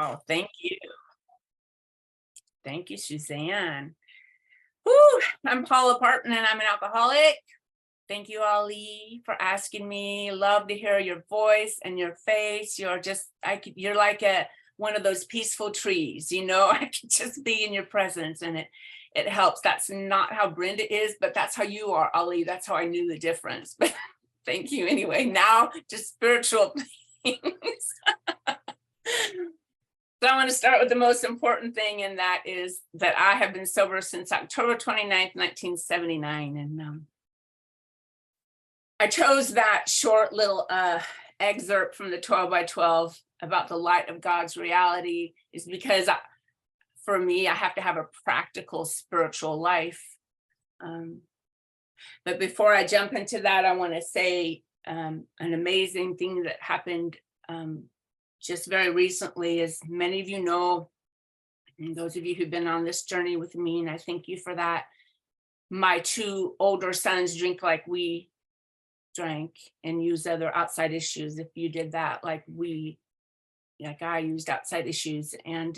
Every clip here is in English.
Oh, thank you. Thank you, Suzanne. Whew, I'm Paula Parton and I'm an alcoholic. Thank you, Ali, for asking me. Love to hear your voice and your face. You're like one of those peaceful trees, I could just be in your presence and it helps. That's not how Brenda is, but that's how you are, Ali. That's how I knew the difference. But thank you anyway. Now, just spiritual things. So I want to start with the most important thing, and that is that I have been sober since October 29th, 1979. And I chose that short little excerpt from the 12 by 12 about the light of God's reality is because for me, I have to have a practical spiritual life. But before I jump into that, I want to say an amazing thing that happened just very recently. As many of you know, and those of you who've been on this journey with me, and I thank you for that, my two older sons drink like we drank and use other outside issues. If you did that like I used outside issues. And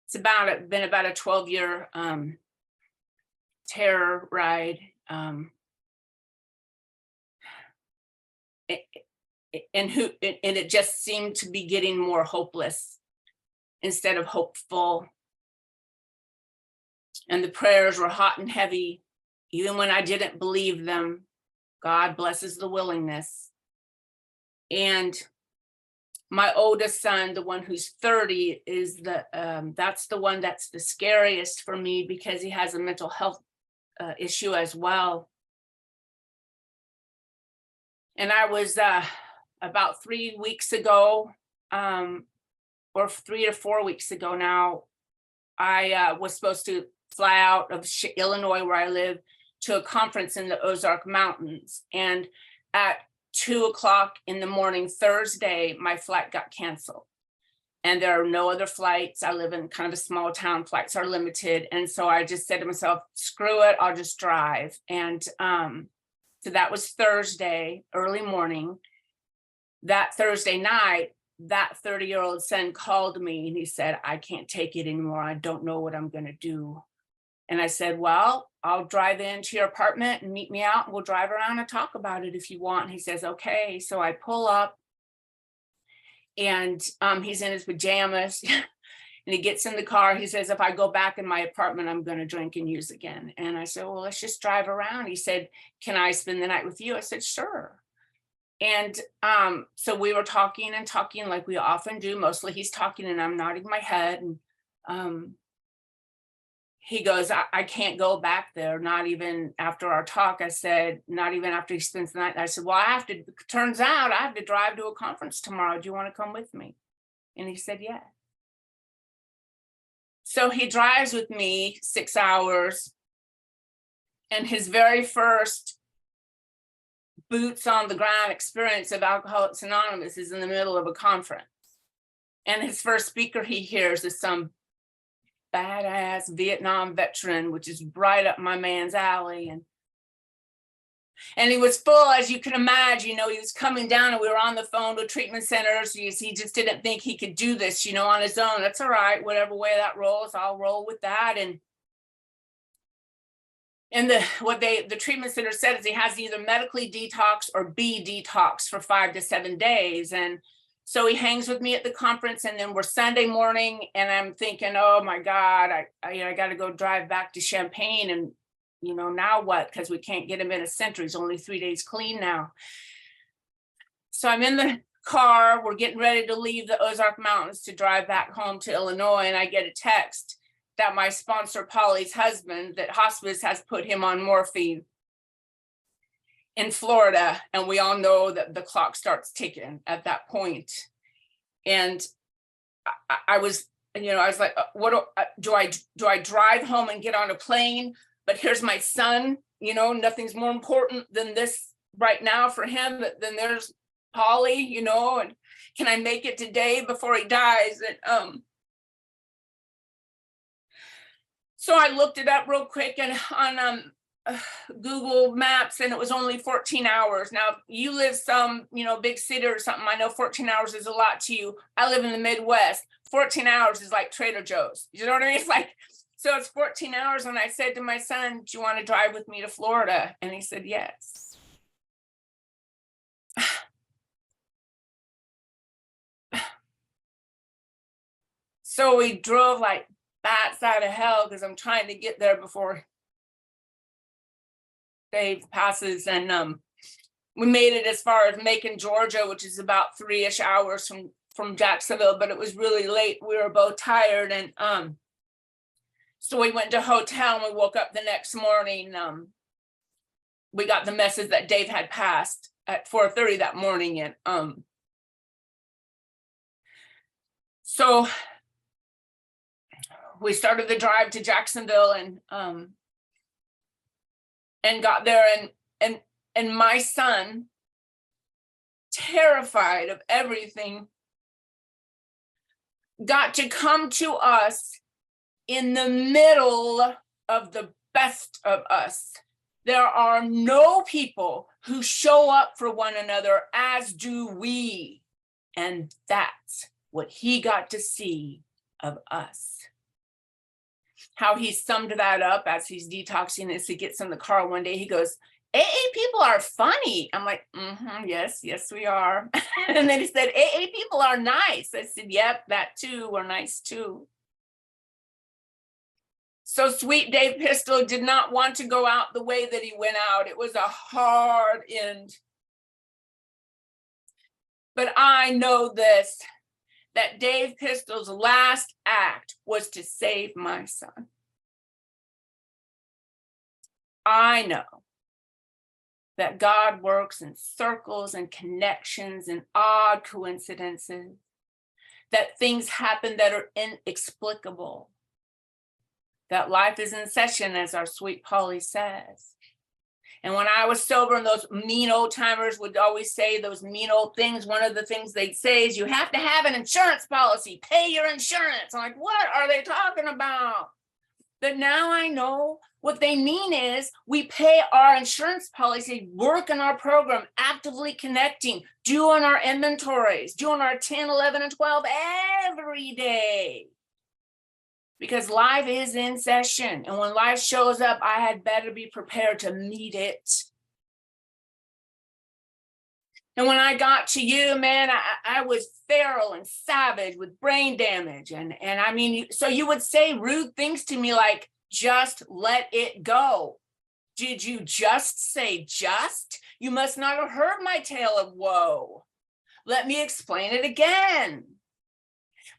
it's been about a 12-year terror ride. And it just seemed to be getting more hopeless instead of hopeful. And the prayers were hot and heavy, even when I didn't believe them. God blesses the willingness. And my oldest son, the one who's 30, is that's the one that's the scariest for me because he has a mental health issue as well. And I was about 3 weeks ago, or 3 to 4 weeks ago now, I was supposed to fly out of Illinois, where I live, to a conference in the Ozark Mountains. And at 2:00 in the morning, Thursday, my flight got canceled. And there are no other flights. I live in kind of a small town, flights are limited. And so I just said to myself, screw it, I'll just drive. And so that was Thursday, early morning. That Thursday night, that 30-year-old son called me and he said, I can't take it anymore. I don't know what I'm going to do. And I said, well, I'll drive into your apartment and meet me out and we'll drive around and talk about it if you want. And he says, okay. So I pull up and he's in his pajamas and he gets in the car. He says, if I go back in my apartment, I'm going to drink and use again. And I said, well, let's just drive around. He said, can I spend the night with you? I said, sure. And so we were talking like we often do. Mostly he's talking and I'm nodding my head. And he goes, I can't go back there, not even after our talk. I said, not even after he spends the night. I said, well, turns out I have to drive to a conference tomorrow. Do you want to come with me? And he said, yeah. So he drives with me 6 hours. And his very first boots on the ground experience of Alcoholics Anonymous is in the middle of a conference. And his first speaker he hears is some badass Vietnam veteran, which is right up my man's alley. And he was full, as you can imagine, he was coming down and we were on the phone with treatment centers. He just didn't think he could do this, on his own. That's all right. Whatever way that rolls, I'll roll with that. And the treatment center said is he has to either medically detox or be detox for 5 to 7 days. And so he hangs with me at the conference, and then we're Sunday morning, and I'm thinking, oh my God, I got to go drive back to Champaign, and now what? Because we can't get him in a center. He's only 3 days clean now. So I'm in the car. We're getting ready to leave the Ozark Mountains to drive back home to Illinois, and I get a text that my sponsor, Polly's husband, that hospice has put him on morphine in Florida. And we all know that the clock starts ticking at that point. And I was like, what do I drive home and get on a plane? But here's my son, nothing's more important than this right now for him. Then there's Polly, and can I make it today before he dies? And so I looked it up real quick, and on Google Maps, and it was only 14 hours. Now, you live some, big city or something. I know 14 hours is a lot to you. I live in the Midwest. 14 hours is like Trader Joe's. You know what I mean? It's like, so it's 14 hours. And I said to my son, do you want to drive with me to Florida? And he said, yes. So we drove like bats out of hell because I'm trying to get there before Dave passes. And we made it as far as Macon, Georgia, which is about 3-ish hours from Jacksonville, but it was really late. We were both tired. And so we went to a hotel and we woke up the next morning. We got the message that Dave had passed at 4:30 that morning. And so we started the drive to Jacksonville and got there, and my son, terrified of everything, got to come to us in the middle of the best of us. There are no people who show up for one another as do we. And that's what he got to see of us. How he summed that up as he's detoxing as he gets in the car one day, he goes, AA people are funny. I'm like, yes, we are. And then he said, AA people are nice. I said, yep, that too, we're nice too. So sweet Dave Pistol did not want to go out the way that he went out. It was a hard end. But I know this, that Dave Pistol's last act was to save my son. I know that God works in circles and connections and odd coincidences, that things happen that are inexplicable, that life is in session, as our sweet Polly says. And when I was sober and those mean old timers would always say those mean old things, one of the things they'd say is, you have to have an insurance policy, pay your insurance. I'm like, what are they talking about? But now I know what they mean is we pay our insurance policy, work in our program, actively connecting, doing our inventories, doing our 10, 11, and 12 every day. Because life is in session. And when life shows up, I had better be prepared to meet it. And when I got to you, man, I was feral and savage with brain damage. And I mean, so you would say rude things to me like, just let it go. Did you just say just? You must not have heard my tale of woe. Let me explain it again.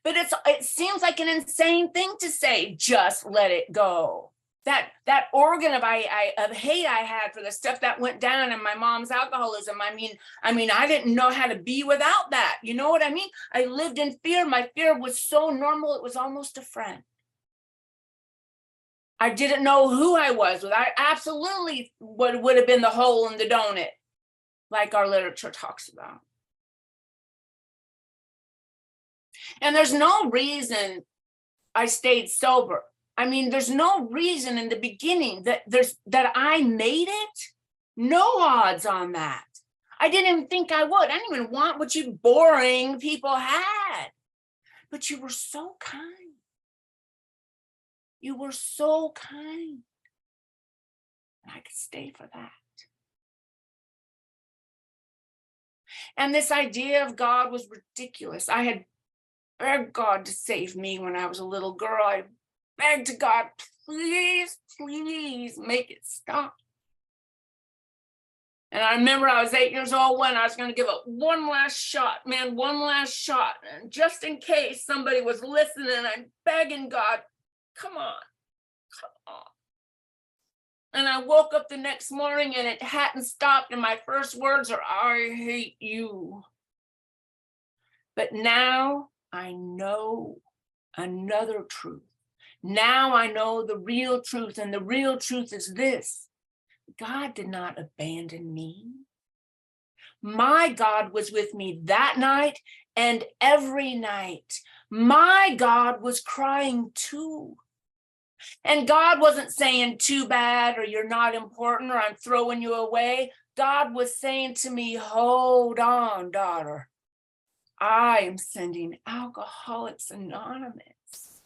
But it seems like an insane thing to say, just let it go. That organ of hate I had for the stuff that went down in my mom's alcoholism. I mean, I didn't know how to be without that. You know what I mean? I lived in fear. My fear was so normal, it was almost a friend. I didn't know who I was. I absolutely would have been the hole in the donut, like our literature talks about. And there's no reason I stayed sober. I mean, there's no reason in the beginning that I made it. No odds on that. I didn't even think I would. I didn't even want what you boring people had. But you were so kind. You were so kind. And I could stay for that. And this idea of God was ridiculous. I had begged God to save me when I was a little girl. I begged to God, please, please make it stop. And I remember I was 8 years old when I was going to give it one last shot, man, one last shot. And just in case somebody was listening, I'm begging God, come on. And I woke up the next morning and it hadn't stopped. And my first words are, I hate you. But now I know another truth. Now I know the real truth. And the real truth is this: God did not abandon me. My God was with me that night and every night. My God was crying too. And God wasn't saying too bad or you're not important or I'm throwing you away. God was saying to me, hold on, daughter. I am sending Alcoholics Anonymous.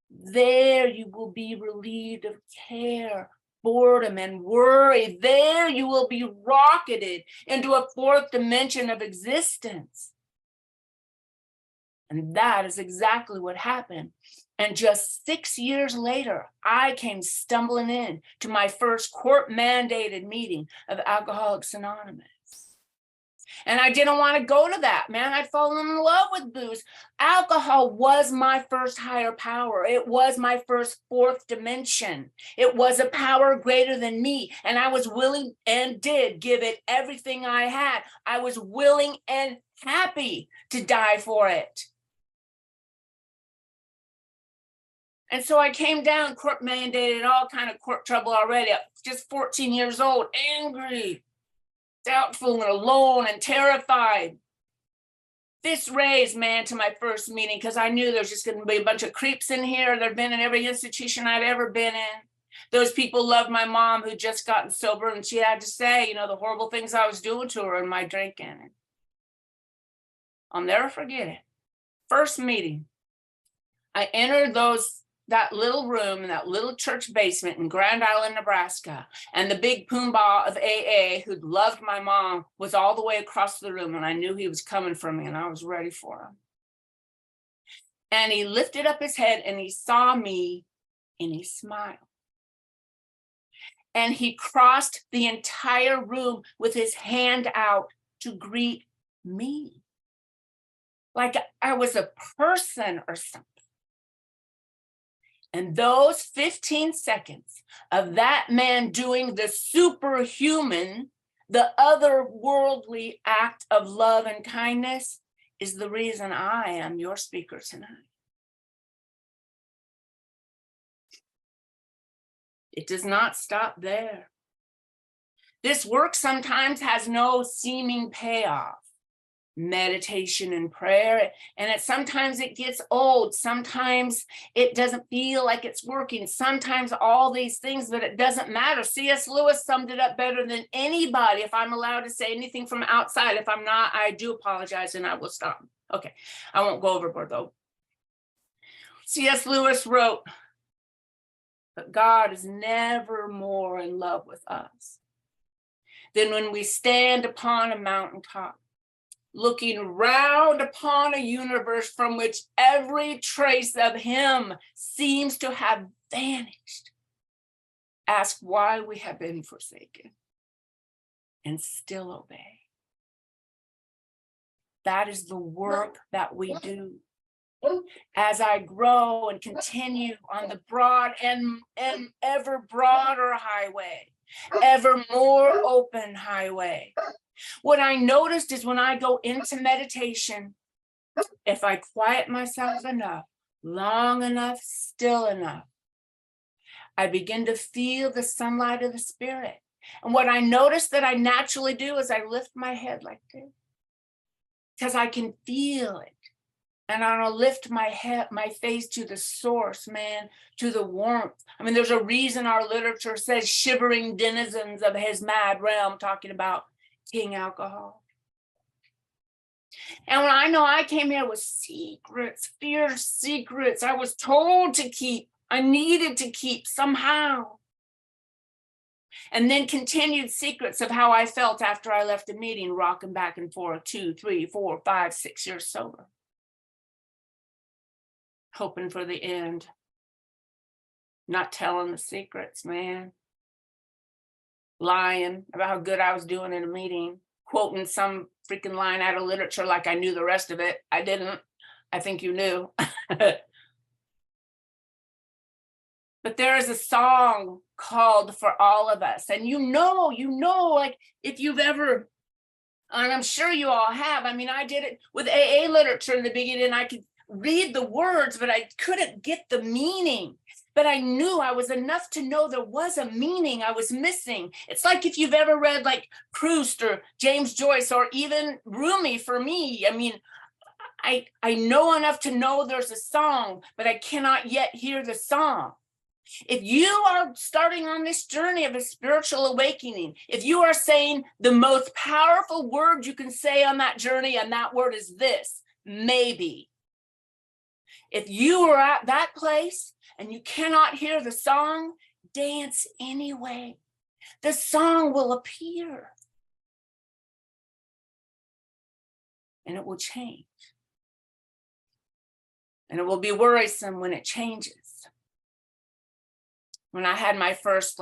There you will be relieved of care, boredom, and worry. There you will be rocketed into a fourth dimension of existence. And that is exactly what happened. And just 6 years later, I came stumbling in to my first court-mandated meeting of Alcoholics Anonymous. And I didn't want to go to that, man. I'd fallen in love with booze. Alcohol was my first higher power. It was my first fourth dimension. It was a power greater than me. And I was willing and did give it everything I had. I was willing and happy to die for it. And so I came down court mandated, all kind of court trouble already. Just 14 years old, angry, doubtful and alone and terrified. This raised, man, to my first meeting because I knew there's just going to be a bunch of creeps in here. There'd been in every institution I'd ever been in. Those people loved my mom who'd just gotten sober, and she had to say, you know, the horrible things I was doing to her in my drinking. I'll never forget it. First meeting, I entered that little room in that little church basement in Grand Island, Nebraska. And the big poomba of AA who'd loved my mom was all the way across the room. And I knew he was coming for me and I was ready for him. And he lifted up his head and he saw me and he smiled. And he crossed the entire room with his hand out to greet me. Like I was a person or something. And those 15 seconds of that man doing the superhuman, the otherworldly act of love and kindness is the reason I am your speaker tonight. It does not stop there. This work sometimes has no seeming payoff. Meditation and prayer, and sometimes it gets old, sometimes it doesn't feel like it's working, sometimes all these things, but it doesn't matter. C.S. Lewis summed it up better than anybody. If I'm allowed to say anything from outside, if I'm not, I do apologize and I will stop. Okay, I won't go overboard though. C.S. Lewis wrote, but God is never more in love with us than when we stand upon a mountaintop, looking round upon a universe from which every trace of him seems to have vanished. Ask why we have been forsaken and still obey. That is the work that we do. As I grow and continue on the broad and ever broader highway, ever more open highway, what I noticed is when I go into meditation, if I quiet myself enough, long enough, still enough, I begin to feel the sunlight of the spirit. And what I notice that I naturally do is I lift my head like this because I can feel it. And I'll lift my head, my face to the source, man, to the warmth. I mean, there's a reason our literature says shivering denizens of his mad realm, talking about King Alcohol. And when I know I came here with secrets, fierce secrets, I was told to keep, I needed to keep somehow. And then continued secrets of how I felt after I left a meeting, rocking back and forth 2, 3, 4, 5, 6 years sober. Hoping for the end. Not telling the secrets, man. Lying about how good I was doing in a meeting, quoting some freaking line out of literature like I knew the rest of it. I didn't. I think you knew. But there is a song called For All of Us. And you know, like if you've ever, and I'm sure you all have, I mean, I did it with AA literature in the beginning. I could read the words, but I couldn't get the meaning. But I knew I was enough to know there was a meaning I was missing. It's like if you've ever read like Proust or James Joyce or even Rumi for me. I mean, I know enough to know there's a song, but I cannot yet hear the song. If you are starting on this journey of a spiritual awakening, if you are saying the most powerful word you can say on that journey, and that word is this, maybe. If you are at that place and you cannot hear the song, dance anyway. The song will appear. And it will change. And it will be worrisome when it changes. When I had my first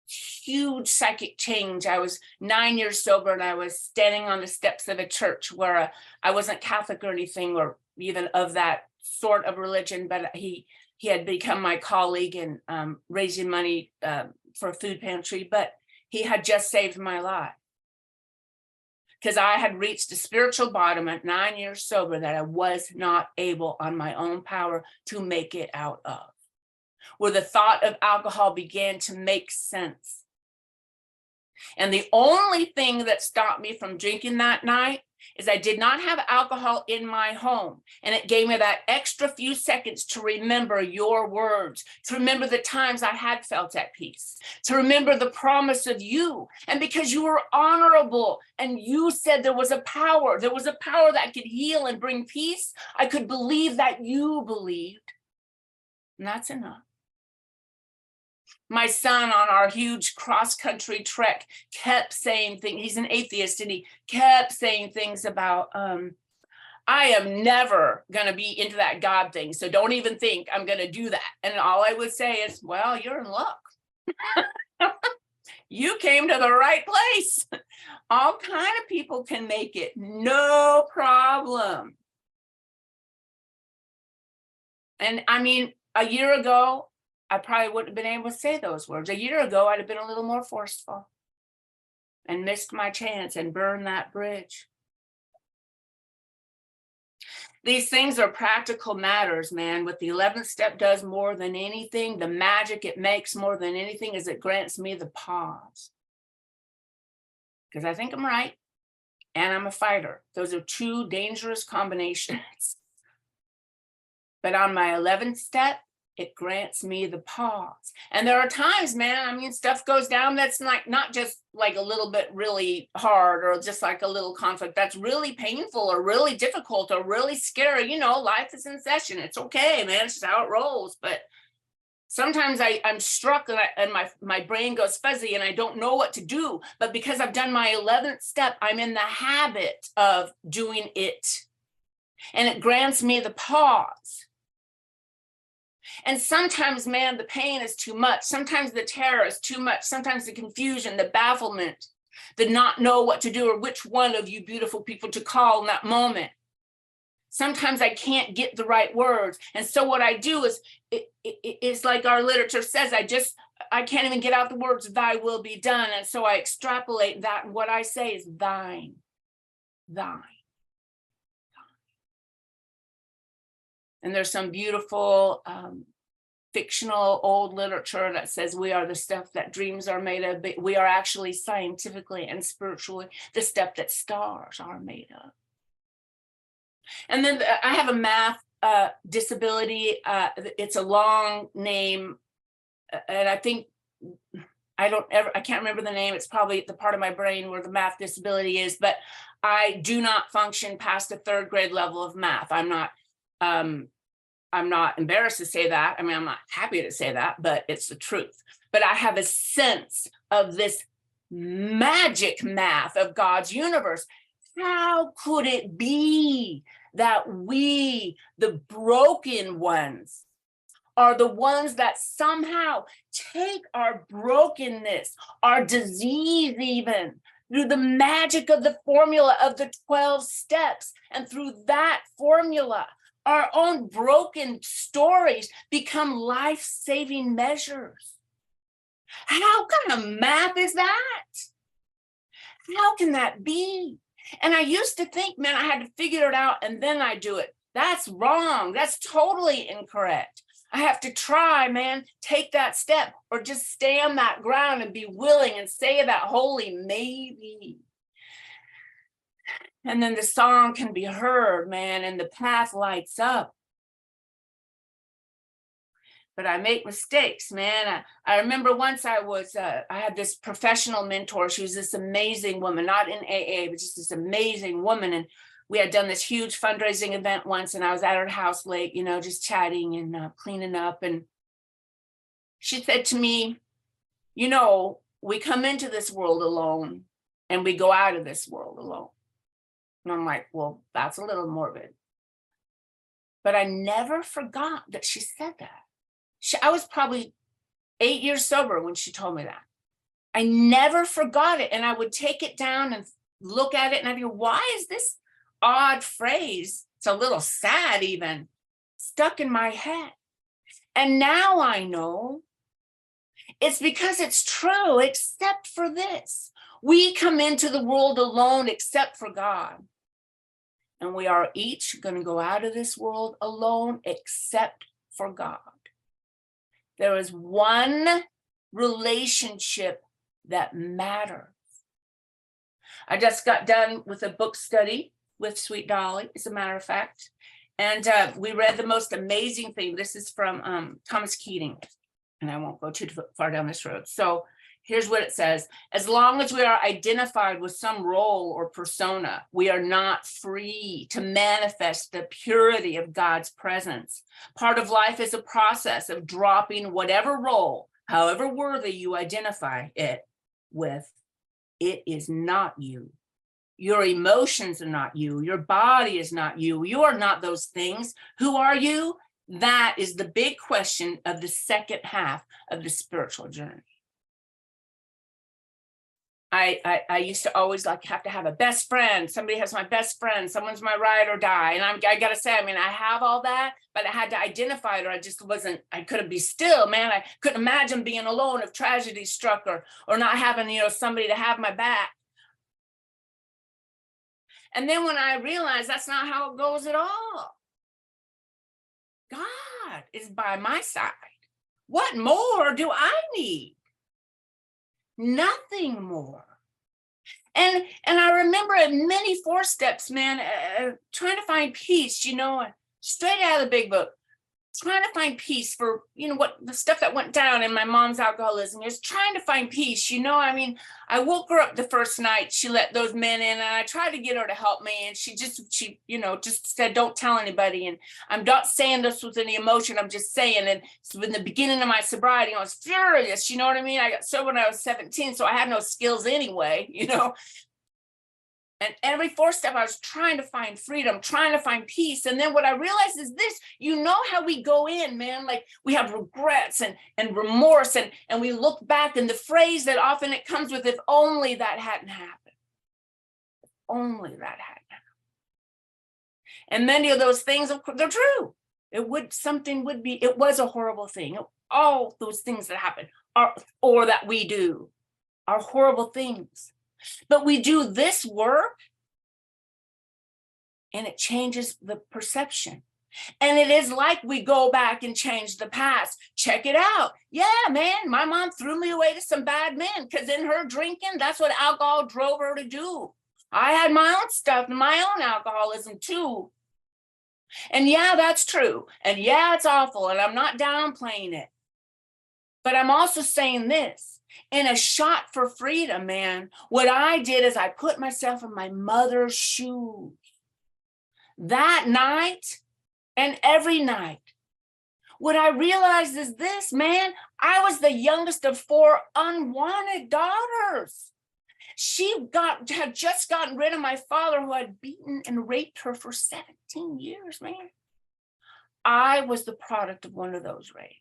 huge psychic change, I was 9 years sober, and I was standing on the steps of a church where I wasn't Catholic or anything, or even of that sort of religion, but he had become my colleague in raising money for a food pantry, but he had just saved my life. Because I had reached a spiritual bottom at 9 years sober that I was not able on my own power to make it out of, where the thought of alcohol began to make sense. And the only thing that stopped me from drinking that night is I did not have alcohol in my home. And it gave me that extra few seconds to remember your words, to remember the times I had felt at peace, to remember the promise of you. And because you were honorable and you said there was a power that could heal and bring peace, I could believe that you believed. And that's enough. My son on our huge cross-country trek kept saying things. He's an atheist, and he kept saying things about, I am never going to be into that God thing, so don't even think I'm going to do that. And all I would say is, well, you're in luck. You came to the right place. All kind of people can make it, no problem. And I mean, a year ago, I probably wouldn't have been able to say those words. A year ago, I'd have been a little more forceful and missed my chance and burned that bridge. These things are practical matters, man. What the 11th step does more than anything, the magic it makes more than anything, is it grants me the pause. Because I think I'm right, and I'm a fighter. Those are two dangerous combinations. But on my 11th step, it grants me the pause. And there are times, man, I mean, stuff goes down that's not just like a little bit really hard, or just like a little conflict that's really painful or really difficult or really scary. You know, life is in session. It's okay, man. It's just how it rolls. But sometimes I'm struck and my brain goes fuzzy and I don't know what to do. But because I've done my 11th step, I'm in the habit of doing it. And it grants me the pause. And sometimes, man, the pain is too much. Sometimes the terror is too much. Sometimes the confusion, the bafflement, the not know what to do or which one of you beautiful people to call in that moment. Sometimes I can't get the right words. And so what I do is, it's like our literature says, I can't even get out the words, thy will be done. And so I extrapolate that. And what I say is thine, thine. And there's some beautiful fictional old literature that says we are the stuff that dreams are made of, but we are actually scientifically and spiritually the stuff that stars are made of. And then I have a math disability. It's a long name, and I think I can't remember the name. It's probably the part of my brain where the math disability is, but I do not function past a 3rd grade level of math. I'm not embarrassed to say that. I mean, I'm not happy to say that, but it's the truth. But I have a sense of this magic math of God's universe. How could it be that we, the broken ones, are the ones that somehow take our brokenness, our disease even, through the magic of the formula of the 12 steps, and through that formula, our own broken stories become life-saving measures. How kind of math is that? How can that be? And I used to think, man, I had to figure it out and then I do it. That's wrong. That's totally incorrect. I have to try, man, take that step, or just stay on that ground and be willing and say that holy maybe. And then the song can be heard, man, and the path lights up. but I make mistakes, man. I remember once I had this professional mentor. She was this amazing woman, not in AA, but just this amazing woman. And we had done this huge fundraising event once, and I was at her house late, just chatting and cleaning up. And she said to me, we come into this world alone and we go out of this world alone. And I'm like, well, that's a little morbid. But I never forgot that she said that. I was probably 8 years sober when she told me that. I never forgot it. And I would take it down and look at it and I'd go, why is this odd phrase, it's a little sad even, stuck in my head? And now I know it's because it's true, except for this. We come into the world alone except for God. And we are each going to go out of this world alone except for God. There is one relationship that matters. I just got done with a book study with Sweet Dolly, as a matter of fact. And we read the most amazing thing. This is from Thomas Keating, and I won't go too far down this road. So here's what it says. As long as we are identified with some role or persona, we are not free to manifest the purity of God's presence. Part of life is a process of dropping whatever role, however worthy you identify it with. It is not you. Your emotions are not you. Your body is not you. You are not those things. Who are you? That is the big question of the second half of the spiritual journey. I used to always have to have a best friend. Somebody has my best friend. Someone's my ride or die. And I got to say, I have all that, but I had to identify it, or I just wasn't, I couldn't be still, man. I couldn't imagine being alone if tragedy struck, or not having, somebody to have my back. And then when I realized that's not how it goes at all. God is by my side. What more do I need? Nothing more. And I remember in many 4 steps, man, trying to find peace, straight out of the big book, trying to find peace for, what the stuff that went down in my mom's alcoholism, is trying to find peace. I woke her up the first night. She let those men in, and I tried to get her to help me. And she just said, don't tell anybody. And I'm not saying this with any emotion. I'm just saying. And so in the beginning of my sobriety, I was furious. You know what I mean? I got sober when I was 17, so I had no skills anyway, And every 4 step, I was trying to find freedom, trying to find peace. And then what I realized is this, how we go in, man, like we have regrets and remorse, and we look back, and the phrase that often it comes with, if only that hadn't happened. If only that hadn't happened. And many of those things, they're true. It was a horrible thing. All those things that happen or that we do are horrible things. But we do this work and it changes the perception. And it is like we go back and change the past. Check it out. Yeah, man, my mom threw me away to some bad men because in her drinking, that's what alcohol drove her to do. I had my own stuff and my own alcoholism too. And yeah, that's true. And yeah, it's awful. And I'm not downplaying it. But I'm also saying this. In a shot for freedom, man, what I did is I put myself in my mother's shoes. That night and every night, what I realized is this, man, I was the youngest of 4 unwanted daughters. She had just gotten rid of my father, who had beaten and raped her for 17 years, man. I was the product of one of those rapes.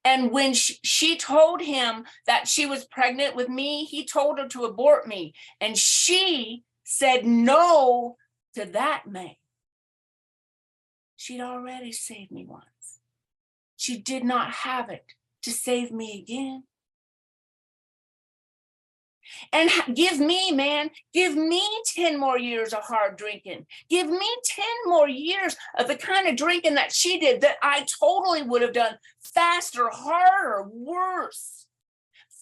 And when she told him that she was pregnant with me, he told her to abort me. And she said no to that man. She'd already saved me once. She did not have it to save me again. And give me 10 more years of hard drinking. Give me 10 more years of the kind of drinking that she did, that I totally would have done faster, harder, worse.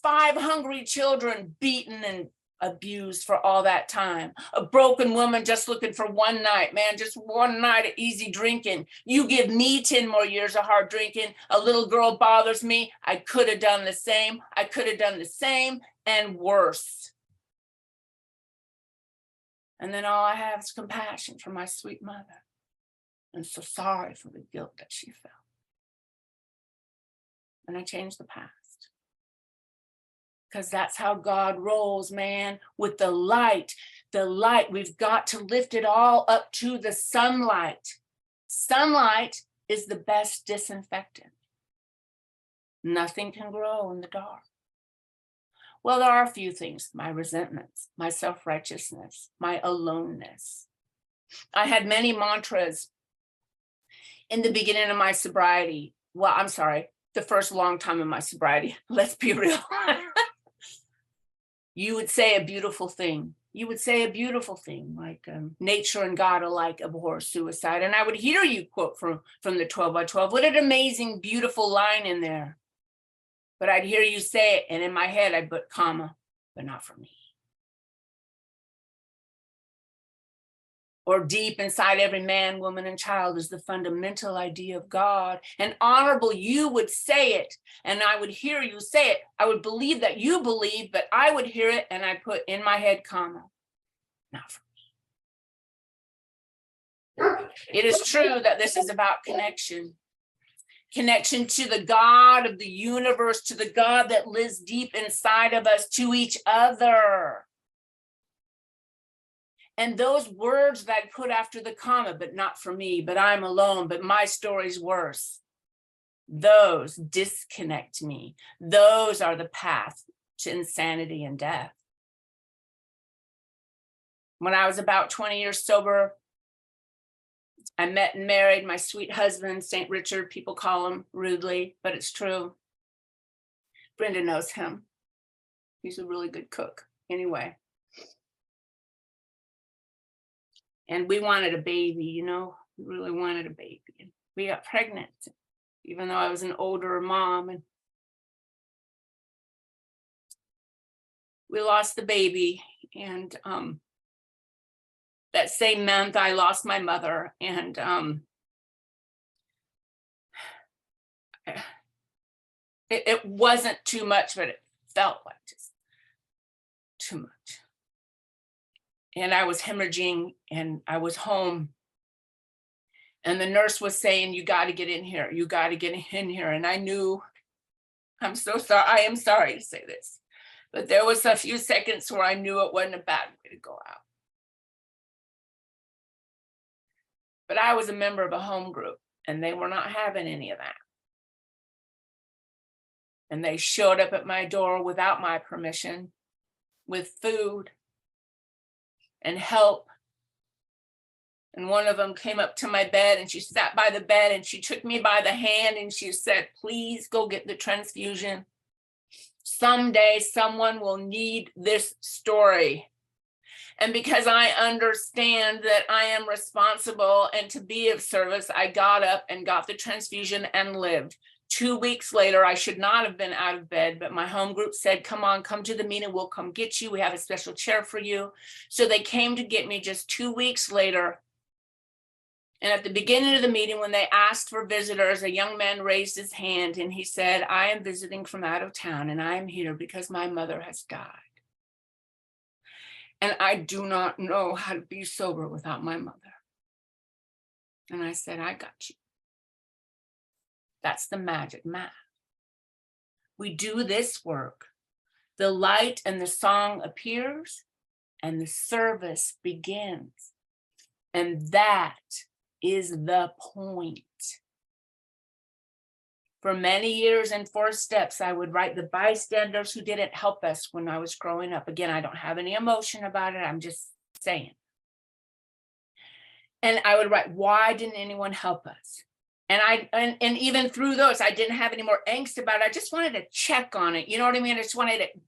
5 hungry children beaten and abused for all that time. A broken woman just looking for one night, man, just one night of easy drinking. You give me 10 more years of hard drinking. A little girl bothers me. I could have done the same. I could have done the same and worse. And then all I have is compassion for my sweet mother. And so sorry for the guilt that she felt. And I changed the past. Because that's how God rolls, man, with the light. The light, we've got to lift it all up to the sunlight. Sunlight is the best disinfectant. Nothing can grow in the dark. Well, there are a few things: my resentments, my self-righteousness, my aloneness. I had many mantras in the beginning of my sobriety. Well, I'm sorry, the first long time in my sobriety. Let's be real. You would say a beautiful thing. You would say a beautiful thing like nature and God alike abhor suicide. And I would hear you quote from the 12 by 12. What an amazing, beautiful line in there. But I'd hear you say it, and in my head I'd put comma, but not for me. Or deep inside every man, woman, and child is the fundamental idea of God. And honorable, you would say it, and I would hear you say it. I would believe that you believe, but I would hear it, and I put in my head, comma, not for me. It is true that this is about connection. Connection to the God of the universe, to the God that lives deep inside of us, to each other. And those words that I put after the comma, but not for me, but I'm alone, but my story's worse. Those disconnect me. Those are the path to insanity and death. When I was about 20 years sober, I met and married my sweet husband, St. Richard. People call him rudely, but it's true. Brenda knows him. He's a really good cook. Anyway. And we wanted a baby, you know, we really wanted a baby. And we got pregnant, even though I was an older mom. And we lost the baby. And that same month, I lost my mother. And it wasn't too much, but it felt like just too much. And I was hemorrhaging, and I was home. And the nurse was saying, you got to get in here. You got to get in here. And I knew, I'm so sorry. I am sorry to say this, but there was a few seconds where I knew it wasn't a bad way to go out. But I was a member of a home group, and they were not having any of that. And they showed up at my door without my permission with food and help. And one of them came up to my bed, and she sat by the bed, and she took me by the hand, and she said, please go get the transfusion. Someday someone will need this story. And because I understand that I am responsible and to be of service, I got up and got the transfusion and lived. 2 weeks later, I should not have been out of bed, but my home group said, come on, come to the meeting. We'll come get you. We have a special chair for you. So they came to get me just 2 weeks later. And at the beginning of the meeting, when they asked for visitors, a young man raised his hand and he said, I am visiting from out of town, and I am here because my mother has died. And I do not know how to be sober without my mother. And I said, I got you. That's the magic math. We do this work. The light and the song appears, and the service begins. And that is the point. For many years and 4 steps, I would write the bystanders who didn't help us when I was growing up. Again, I don't have any emotion about it. I'm just saying. And I would write, why didn't anyone help us? And even through those, I didn't have any more angst about it. I just wanted to check on it. You know what I mean? I just wanted it,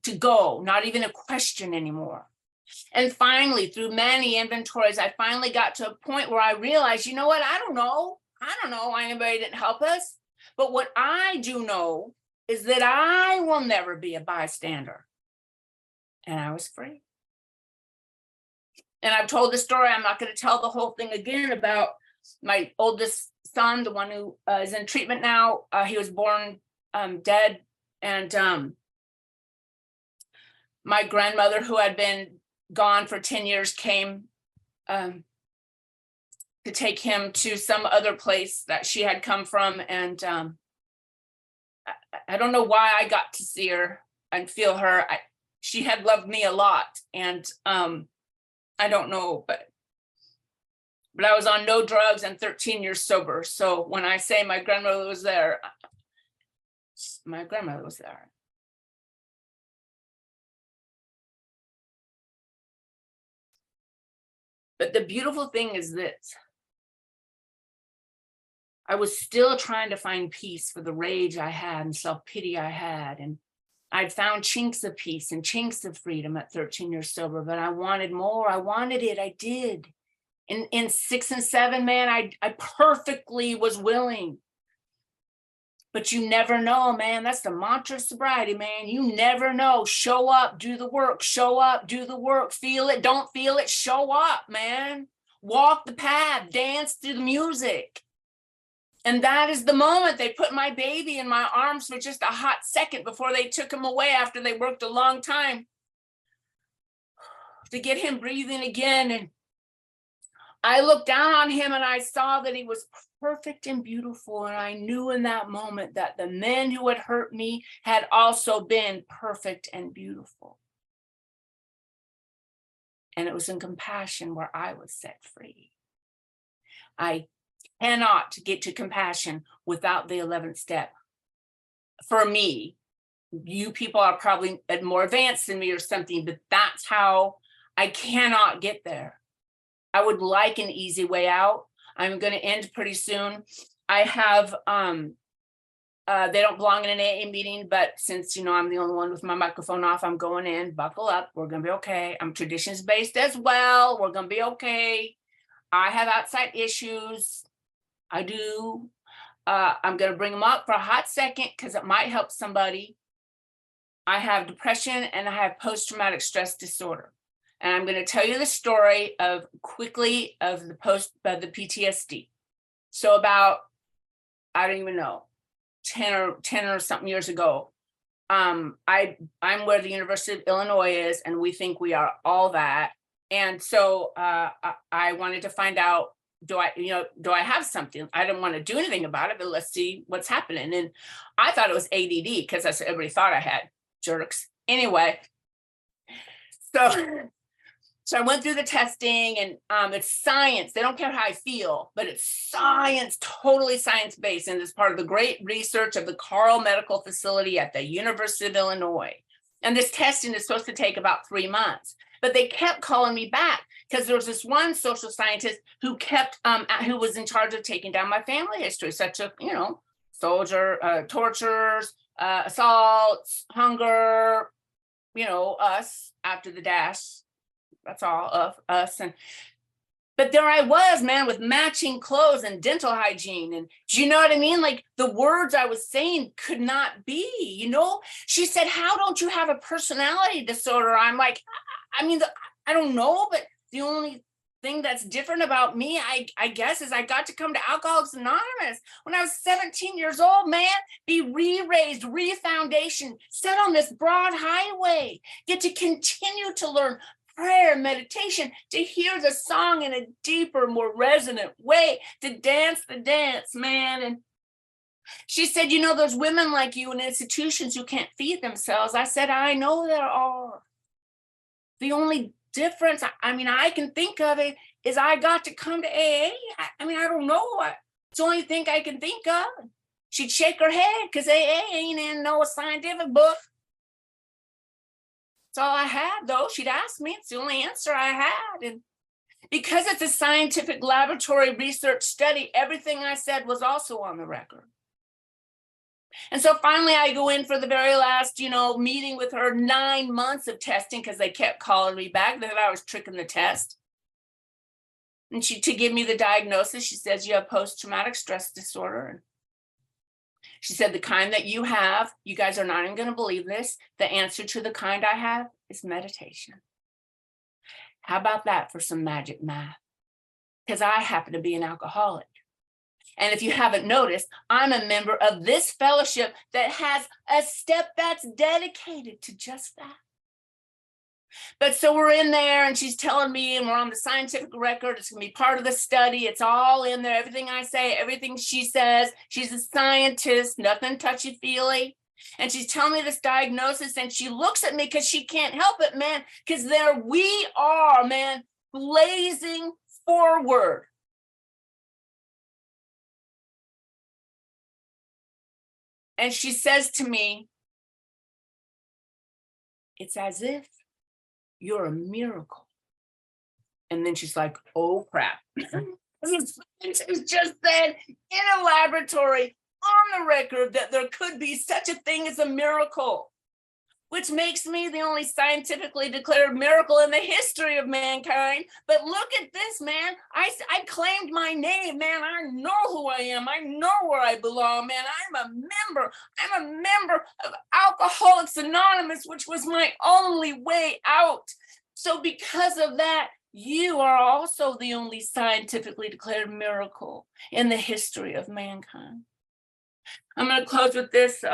to go, not even a question anymore. And finally, through many inventories, I finally got to a point where I realized, you know what? I don't know why anybody didn't help us. But what I do know is that I will never be a bystander. and I was free. And I've told the story. I'm not going to tell the whole thing again about my oldest son, the one who is in treatment now. He was born dead. And my grandmother, who had been gone for 10 years, came to take him to some other place that she had come from. And I don't know why I got to see her and feel her. She had loved me a lot. And I don't know, but I was on no drugs and 13 years sober. So when I say my grandmother was there, my grandmother was there. But the beautiful thing is this. I was still trying to find peace for the rage I had and self-pity I had. And I'd found chinks of peace and chinks of freedom at 13 years sober, but I wanted more. I wanted it. I did. In 6 and 7, man, I perfectly was willing. But you never know, man. That's the mantra of sobriety, man. You never know. Show up, do the work. Show up, do the work. Feel it, don't feel it. Show up, man. Walk the path, dance to the music. And that is the moment they put my baby in my arms for just a hot second before they took him away after they worked a long time to get him breathing again. And I looked down on him and I saw that he was perfect and beautiful. And I knew in that moment that the men who had hurt me had also been perfect and beautiful. And it was in compassion where I was set free. I cannot get to compassion without the 11th step. For me, you people are probably more advanced than me or something, but that's how I cannot get there. I would like an easy way out. I'm going to end pretty soon. I have, they don't belong in an AA meeting, but since, I'm the only one with my microphone off, I'm going in, buckle up. We're going to be okay. I'm traditions based as well. We're going to be okay. I have outside issues. I do. I'm going to bring them up for a hot second because it might help somebody. I have depression and I have post-traumatic stress disorder. And I'm going to tell you the story of the PTSD. So about, I don't even know, 10 or something years ago, I'm where the University of Illinois is, and we think we are all that. And so I wanted to find out, do I have something? I didn't want to do anything about it, but let's see what's happening. And I thought it was ADD because that's what everybody thought I had, jerks. Anyway, so I went through the testing, and it's science. They don't care how I feel, but it's science, totally science-based. And it's part of the great research of the Carle Medical Facility at the University of Illinois. And this testing is supposed to take about 3 months. But they kept calling me back because there was this one social scientist who who was in charge of taking down my family history, such as, soldier, tortures, assaults, hunger, us after the dash. That's all of us. But there I was, man, with matching clothes and dental hygiene. And do you know what I mean? Like the words I was saying could not be, She said, how don't you have a personality disorder? I'm like, I don't know, but the only thing that's different about me, I guess, is I got to come to Alcoholics Anonymous when I was 17 years old, man, be re-raised, re-foundation, set on this broad highway, get to continue to learn prayer, meditation, to hear the song in a deeper, more resonant way, to dance the dance, man. And she said, there's women like you in institutions who can't feed themselves. I said, I know there are. The only difference, I can think of it, is I got to come to AA. I don't know. It's the only thing I can think of. She'd shake her head because AA ain't in no scientific book. That's all I had, though. She'd ask me. It's the only answer I had. And because it's a scientific laboratory research study, everything I said was also on the record. And so finally I go in for the very last, meeting with her, 9 months of testing because they kept calling me back. They thought I was tricking the test. And to give me the diagnosis, she says, you have post-traumatic stress disorder. And she said, the kind that you have, you guys are not even going to believe this. The answer to the kind I have is meditation. How about that for some magic math? Because I happen to be an alcoholic. And if you haven't noticed, I'm a member of this fellowship that has a step that's dedicated to just that. But so we're in there and she's telling me, and we're on the scientific record, it's going to be part of the study. It's all in there. Everything I say, everything she says. She's a scientist, nothing touchy-feely. And she's telling me this diagnosis, and she looks at me because she can't help it, man, because there we are, man, blazing forward. And she says to me, it's as if you're a miracle. And then she's like, oh, crap. She's just said in a laboratory on the record that there could be such a thing as a miracle, which makes me the only scientifically declared miracle in the history of mankind. But look at this, man. I claimed my name, man. I know who I am. I know where I belong, man. I'm a member of Alcoholics Anonymous, which was my only way out. So because of that, you are also the only scientifically declared miracle in the history of mankind. I'm going to close with this.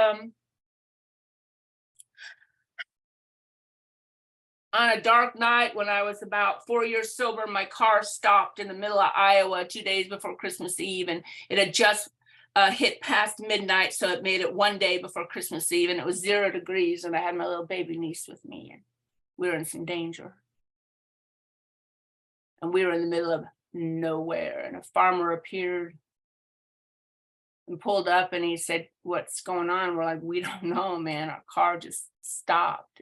On a dark night when I was about 4 years sober, my car stopped in the middle of Iowa 2 days before Christmas Eve, and it had just hit past midnight, so it made it 1 day before Christmas Eve, and it was 0 degrees, and I had my little baby niece with me, and we were in some danger. And we were in the middle of nowhere, and a farmer appeared and pulled up, and he said, what's going on? We're like, we don't know, man. Our car just stopped.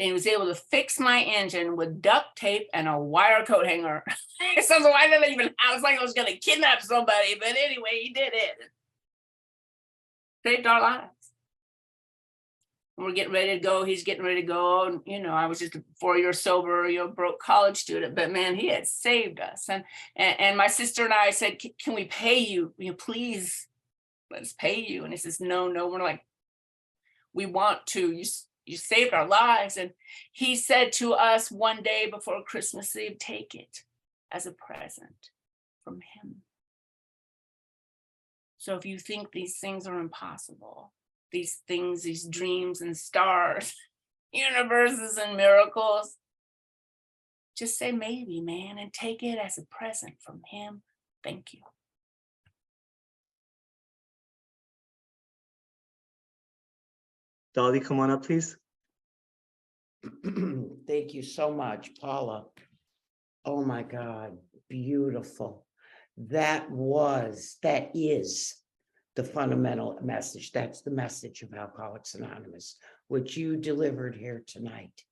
And he was able to fix my engine with duct tape and a wire coat hanger. So I didn't even, I was like I was going to kidnap somebody, but anyway, he did it. Saved our lives. And we're getting ready to go. He's getting ready to go. And, you know, I was just a 4 years sober, broke college student, but man, he had saved us. And my sister and I said, can we pay you? Please let us pay you. And he says, no. We're like, we want to. You saved our lives. And he said to us one day before Christmas Eve, take it as a present from him. So if you think these things are impossible, these things, these dreams and stars, universes and miracles, just say maybe, man, and take it as a present from him. Thank you. Dolly, come on up, please. Thank you so much, Paula. Oh my God, beautiful. That is the fundamental message. That's the message of Alcoholics Anonymous, which you delivered here tonight.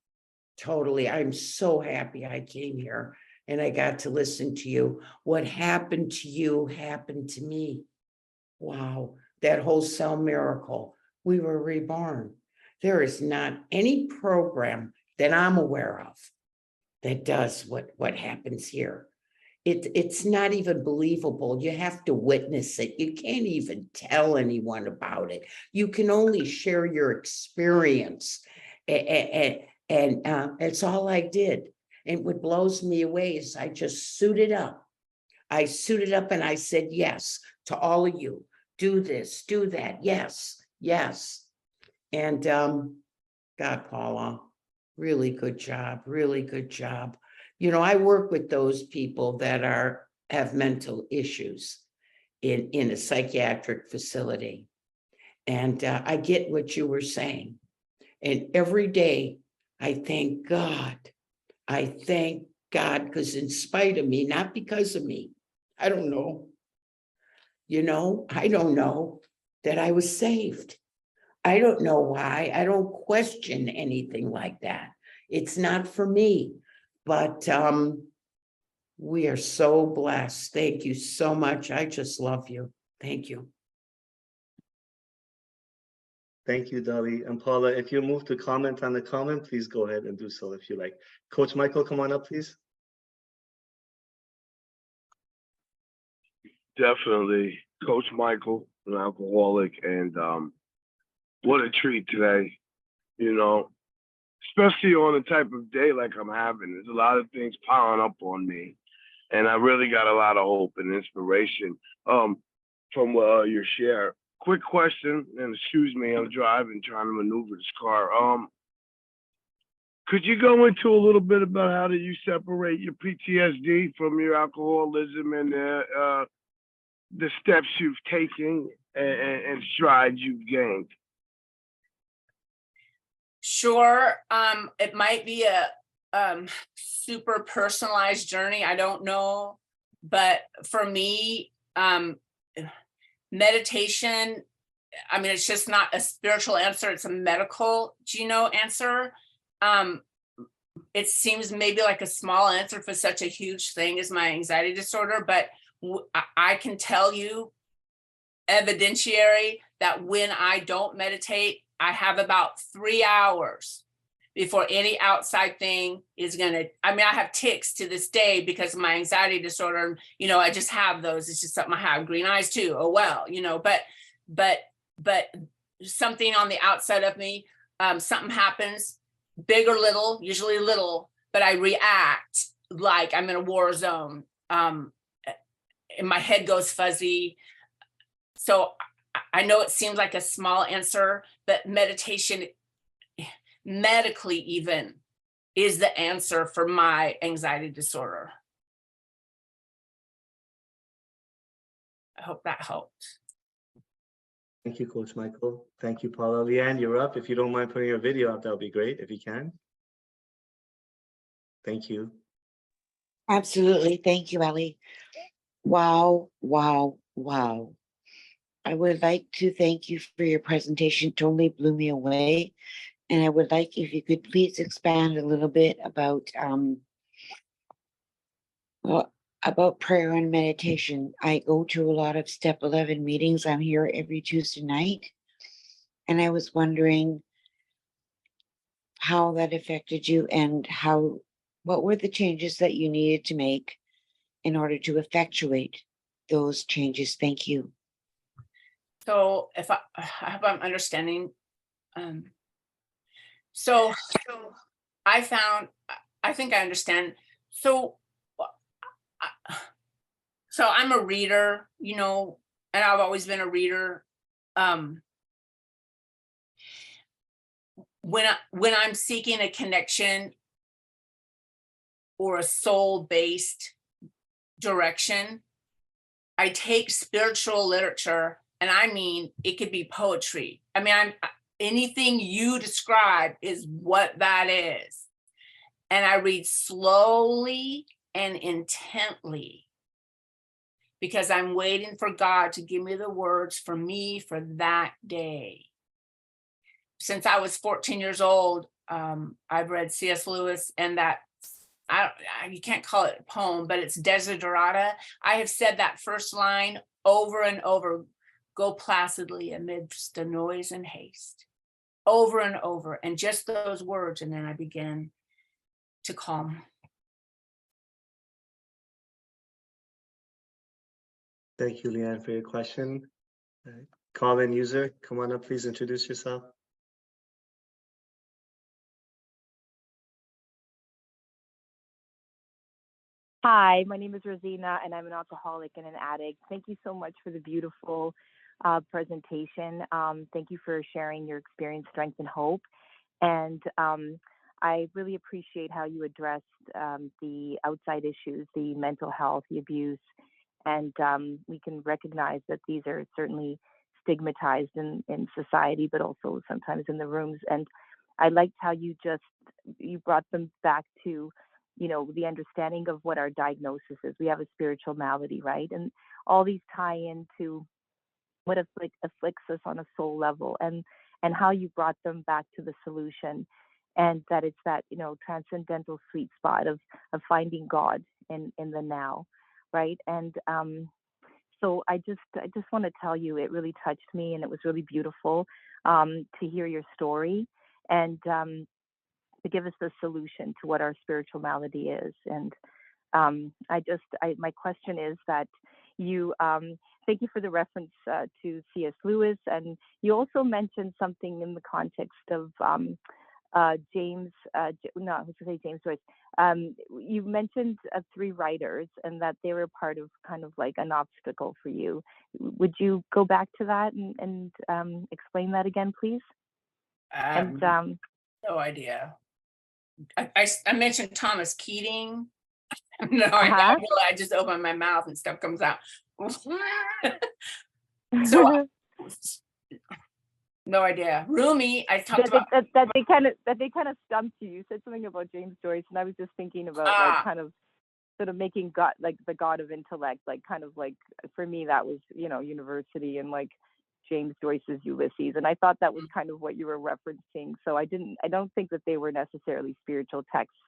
Totally. I'm so happy I came here and I got to listen to you. What happened to you happened to me. Wow. That whole cell miracle. We were reborn. There is not any program that I'm aware of that does what happens here. It's not even believable. You have to witness it. You can't even tell anyone about it. You can only share your experience. And it's all I did. And what blows me away is I just suited up. I suited up and I said yes to all of you. Do this, do that. Yes. And God, Paula, really good job. Really good job. I work with those people that have mental issues in a psychiatric facility. And I get what you were saying. And every day I thank God. I thank God, because in spite of me, not because of me, I don't know. I don't know that I was saved. I don't know why. I don't question anything like that. It's not for me. But we are so blessed. Thank you so much. I just love you. Thank you. Thank you, Dolly. And Paula, if you move to comment on the comment, please go ahead and do so if you like. Coach Michael, come on up, please. Definitely. Coach Michael, an alcoholic, and what a treat today, especially on a type of day like I'm having. There's a lot of things piling up on me, and I really got a lot of hope and inspiration from your share. Quick question, and excuse me, I'm driving, trying to maneuver this car. Could you go into a little bit about how do you separate your PTSD from your alcoholism and the steps you've taken and strides you've gained? Sure. It might be a super personalized journey. I don't know. But for me, meditation, I mean, it's just not a spiritual answer, it's a medical, answer. It seems maybe like a small answer for such a huge thing as my anxiety disorder, but I can tell you evidentiary that when I don't meditate, I have about 3 hours before any outside thing is I have tics to this day because of my anxiety disorder. I just have those. It's just something I have. Green eyes too. Oh, well, but something on the outside of me, something happens, big or little, usually little, but I react like I'm in a war zone. And my head goes fuzzy. So I know it seems like a small answer, but meditation, medically even, is the answer for my anxiety disorder. I hope that helped. Thank you, Coach Michael. Thank you, Paula. Leanne, you're up. If you don't mind putting your video up, that would be great if you can. Thank you. Absolutely. Thank you, Ellie. Wow, wow, wow. I would like to thank you for your presentation. Totally blew me away. And I would like if you could please expand a little bit about prayer and meditation. I go to a lot of Step 11 meetings. I'm here every Tuesday night. And I was wondering how that affected you and what were the changes that you needed to make in order to effectuate those changes. Thank you. So if I hope I'm understanding. So I think I understand. So I'm a reader, and I've always been a reader. When I'm seeking a connection or a soul-based direction, I take spiritual literature, and I mean, it could be poetry. I mean, anything you describe is what that is. And I read slowly and intently because I'm waiting for God to give me the words for me for that day. Since I was 14 years old, I've read C.S. Lewis, and that you can't call it a poem, but it's Desiderata. I have said that first line over and over, go placidly amidst the noise and haste, over and over, and just those words, and then I begin to calm. Thank you, Leanne, for your question. Call-in user, come on up, please introduce yourself. Hi, my name is Rosina, and I'm an alcoholic and an addict. Thank you so much for the beautiful presentation. Thank you for sharing your experience, strength, and hope. And I really appreciate how you addressed the outside issues, the mental health, the abuse, and we can recognize that these are certainly stigmatized in society, but also sometimes in the rooms. And I liked how you brought them back to the understanding of what our diagnosis is. We have a spiritual malady, right? And all these tie into what afflicts us on a soul level, and how you brought them back to the solution, and that it's that transcendental sweet spot of finding God in the now, right? And so I just want to tell you, it really touched me, and it was really beautiful to hear your story, and to give us the solution to what our spiritual malady is. And my question is that you, thank you for the reference to C.S. Lewis, and you also mentioned something in the context of James, no, I was going to say James Joyce. You mentioned 3 writers and that they were part of kind of like an obstacle for you. Would you go back to that and explain that again, please? And No idea. I mentioned Thomas Keating. No, I just open my mouth and stuff comes out. So no idea. Rumi, I talked about that they kind of stumped you. You said something about James Joyce, and I was just thinking about like kind of sort of making God, like the God of intellect, like kind of like, for me that was, you know, university and like James Joyce's Ulysses, and I thought that was kind of what you were referencing. So I don't think that they were necessarily spiritual texts,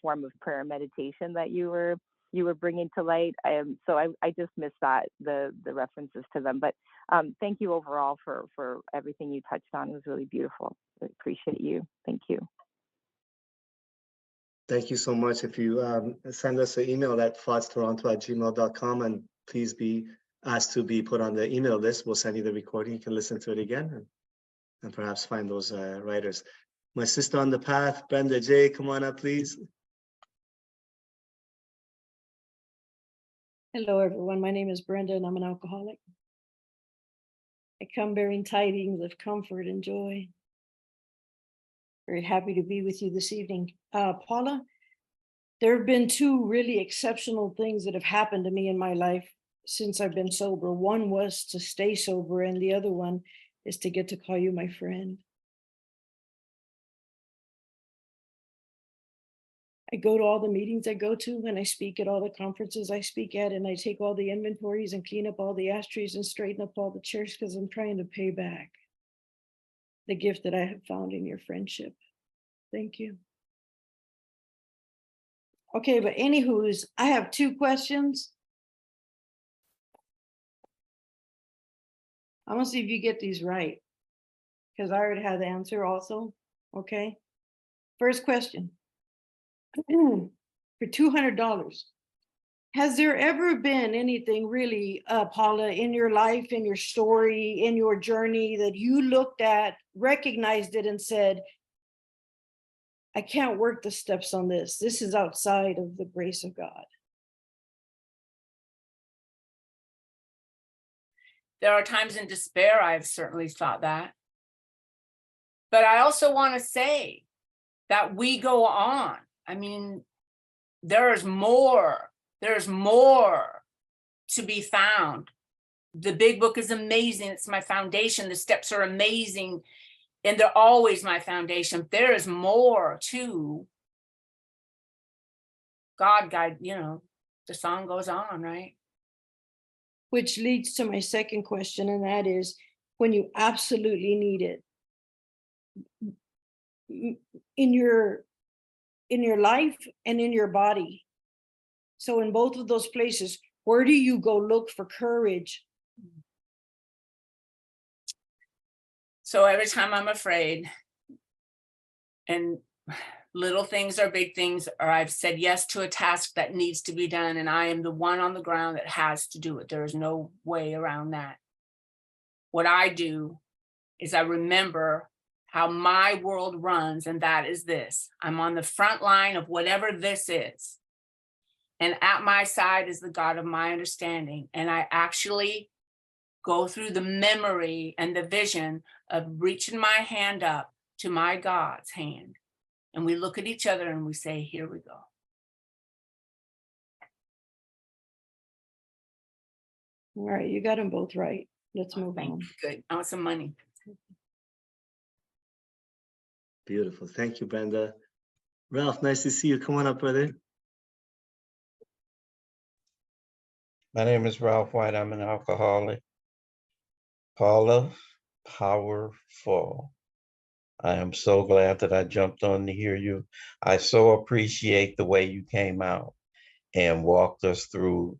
form of prayer and meditation that you were bringing to light. So I just missed that, the references to them. But thank you overall for everything you touched on. It was really beautiful. I appreciate you. Thank you. Thank you so much. If you send us an email at thoughtstoronto@gmail.com, and please be asked to be put on the email list. We'll send you the recording. You can listen to it again and perhaps find those writers. My sister on the path, Brenda J, come on up, please. Hello, everyone. My name is Brenda, and I'm an alcoholic. I come bearing tidings of comfort and joy. Very happy to be with you this evening. Paula, there have been 2 really exceptional things that have happened to me in my life since I've been sober. One was to stay sober, and the other one is to get to call you my friend. I go to all the meetings I go to, and I speak at all the conferences I speak at, and I take all the inventories and clean up all the ashtrays and straighten up all the chairs because I'm trying to pay back the gift that I have found in your friendship. Thank you. Okay, but anywho's, I have 2 questions. I'm gonna see if you get these right, because I already have the answer also. Okay. First question. For $200, has there ever been anything really, Paula, in your life, in your story, in your journey that you looked at, recognized it, and said, I can't work the steps on this. This is outside of the grace of God? there are times in despair. I've certainly thought that. But I also want to say that we go on. I mean, there's more to be found. The big book is amazing. It's my foundation. The steps are amazing. And they're always my foundation. There is more to God, you know, the song goes on, right? Which leads to my second question, and that is, when you absolutely need it, in your life and in your body. So in both of those places, where do you go look for courage? So every time I'm afraid, and little things or big things, or I've said yes to a task that needs to be done, and I am the one on the ground that has to do it. There is no way around that. What I do is I remember how my world runs, and that is this. I'm on the front line of whatever this is. And at my side is the God of my understanding. And I actually go through the memory and the vision of reaching my hand up to my God's hand. And we look at each other and we say, here we go. All right, you got them both right. Let's move on. Good. I want some money. Beautiful. Thank you, Brenda. Ralph, nice to see you. Come on up, brother. My name is Ralph White. I'm an alcoholic. Paula, powerful. I am so glad that I jumped on to hear you. I so appreciate the way you came out and walked us through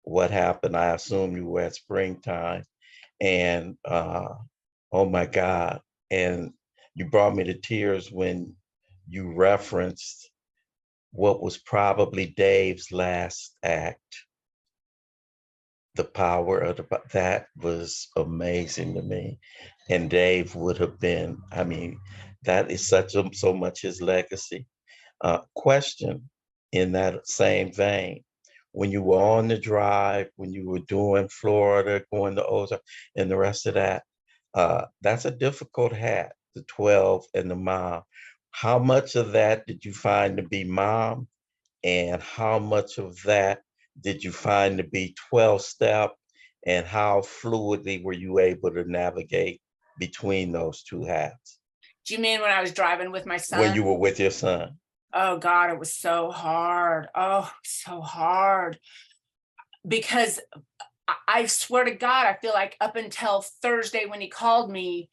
what happened. I assume you were at springtime, and oh my God. And you brought me to tears when you referenced what was probably Dave's last act. The power of that was amazing to me. And Dave would have been, I mean, That is so much his legacy. Question in that same vein. When you were on the drive, when you were doing Florida, going to Ozark, and the rest of that, that's a difficult hat, the 12 and the mom. How much of that did you find to be mom? And how much of that did you find to be 12-step? And how fluidly were you able to navigate between those two hats Do you mean when I was driving with my son? when you were with your son? Oh God, it was so hard. Oh, so hard. Because I swear to God, I feel like up until Thursday when he called me,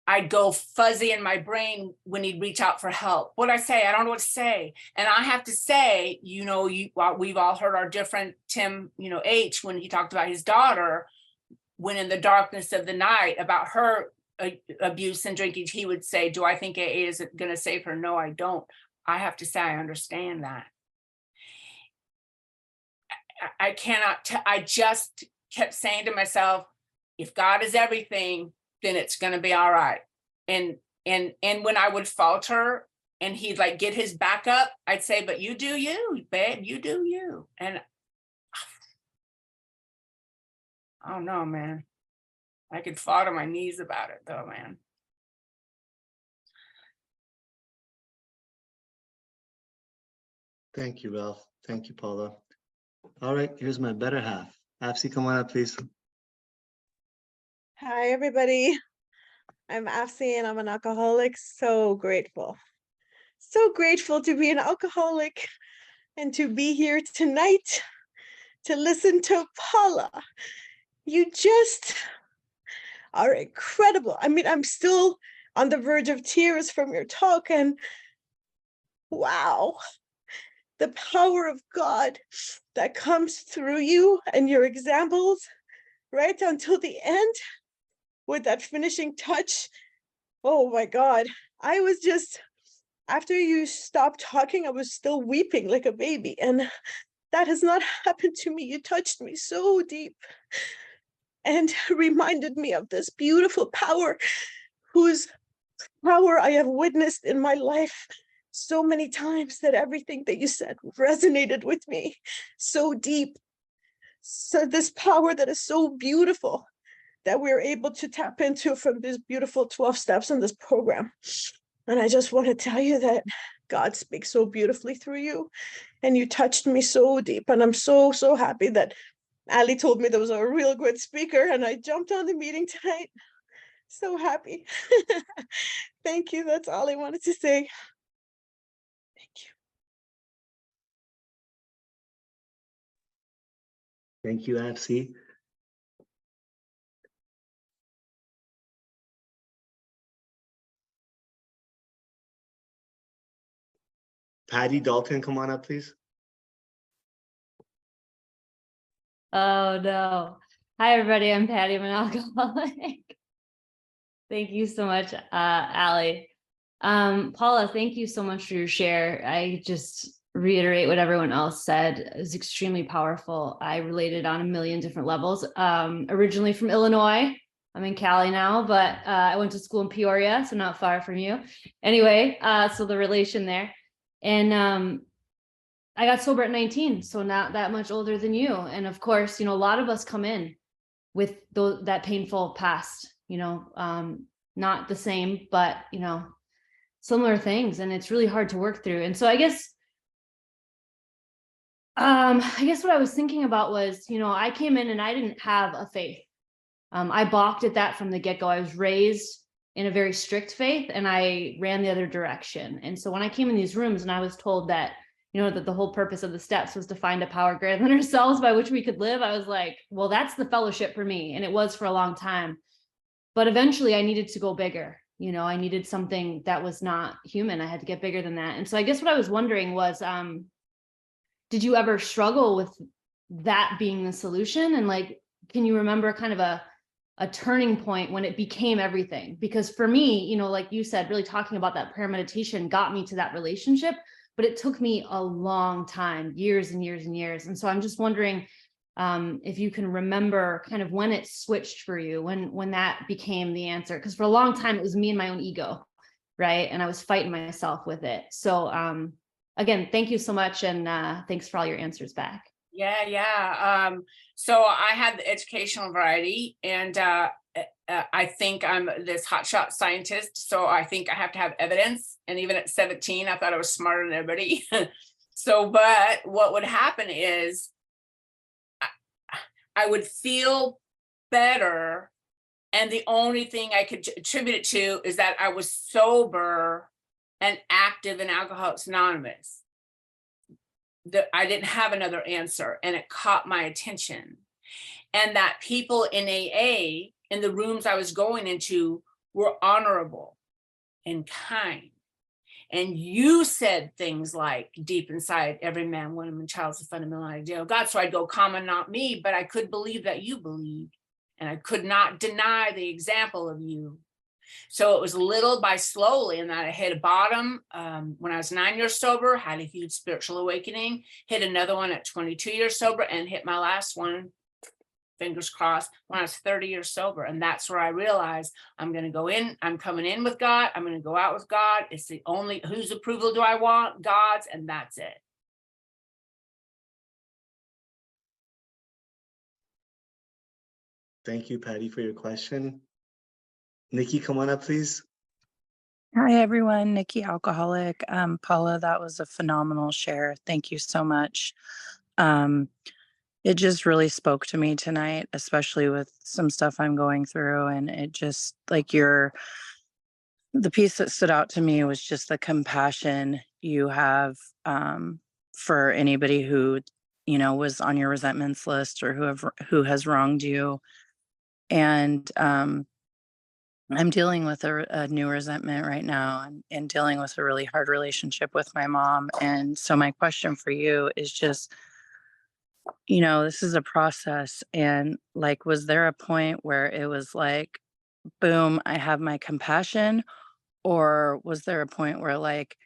I'd go fuzzy in my brain when he'd reach out for help. What'd I say? I don't know what to say. And I have to say, we've all heard our different Tim, H, when he talked about his daughter, when in the darkness of the night about her abuse and drinking, he would say, do I think AA is going to save her? No, I don't. I have to say, I understand that. I cannot, I just kept saying to myself, if God is everything, then it's going to be all right. And when I would falter and he'd like get his back up, I'd say, but you do you, babe, you do you. And oh no, man, I could fall to my knees about it though, man. Thank you, Ralph. Thank you, Paula. All right, here's my better half. Afsi, come on up, please. Hi, everybody. I'm Afsi and I'm an alcoholic. So grateful. So grateful to be an alcoholic and to be here tonight to listen to Paula. You just are incredible. I mean, I'm still on the verge of tears from your talk, and wow, the power of God that comes through you and your examples right until the end with that finishing touch. Oh my God. I was just, after you stopped talking, I was still weeping like a baby. And that has not happened to me. You touched me so deep and reminded me of this beautiful power whose power I have witnessed in my life so many times, that everything that you said resonated with me so deep. So this power that is so beautiful that we're able to tap into from this beautiful 12 steps in this program. And I just want to tell you that God speaks so beautifully through you, and you touched me so deep. And I'm so, so happy that Ali told me there was a real good speaker, and I jumped on the meeting tonight. So happy. Thank you. That's all I wanted to say. Thank you. Thank you, Afsi. Patty Dalton, come on up, please. Oh no. Hi everybody, I'm Patty, I'm an alcoholic. Thank you so much, Allie. Paula, thank you so much for your share. I just reiterate what everyone else said. It was extremely powerful. I related on a million different levels. Originally from Illinois. I'm in Cali now, but I went to school in Peoria, so not far from you. Anyway, so the relation there. And I got sober at 19, so not that much older than you. And of course, a lot of us come in with that painful past, not the same, but, similar things. And it's really hard to work through. And so I guess what I was thinking about was, I came in and I didn't have a faith. I balked at that from the get-go. I was raised in a very strict faith and I ran the other direction. And so when I came in these rooms and I was told that, that the whole purpose of the steps was to find a power greater than ourselves by which we could live, I was like, well, that's the fellowship for me. And it was for a long time. But eventually I needed to go bigger. I needed something that was not human. I had to get bigger than that. And so I guess what I was wondering was, did you ever struggle with that being the solution? And can you remember kind of a turning point when it became everything? Because for me, like you said, really talking about that prayer meditation got me to that relationship, but it took me a long time, years and years and years. And so I'm just wondering if you can remember kind of when it switched for you, when that became the answer. Because for a long time, it was me and my own ego. right? And I was fighting myself with it. So again, thank you so much, and thanks for all your answers back. Yeah. So I had the educational variety, and I think I'm this hotshot scientist. So I think I have to have evidence. And even at 17, I thought I was smarter than everybody. So, but what would happen is I would feel better. And the only thing I could attribute it to is that I was sober and active in Alcoholics Anonymous. That I didn't have another answer, and it caught my attention. And that people in AA, in the rooms I was going into, were honorable and kind. And you said things like, deep inside, every man, woman, and child is a fundamental idea of God. So I'd go, comma, not me, but I could believe that you believed. And I could not deny the example of you. So it was little by slowly, and that I hit a bottom when I was 9 years sober, had a huge spiritual awakening, hit another one at 22 years sober, and hit my last one, fingers crossed, when I was 30 years sober. And that's where I realized I'm going to go in, I'm coming in with God, I'm going to go out with God. It's the only, whose approval do I want? God's, and that's it. Thank you, Patty, for your question. Nikki, come on up, please. Hi, everyone. Nikki, alcoholic. Paula, that was a phenomenal share. Thank you so much. It just really spoke to me tonight, especially with some stuff I'm going through. And it just, like, the piece that stood out to me was just the compassion you have for anybody who, was on your resentments list or who has wronged you. And I'm dealing with a new resentment right now, and dealing with a really hard relationship with my mom. And so my question for you is just, this is a process. And like, was there a point where it was like, boom, I have my compassion? Or was there a point where, like,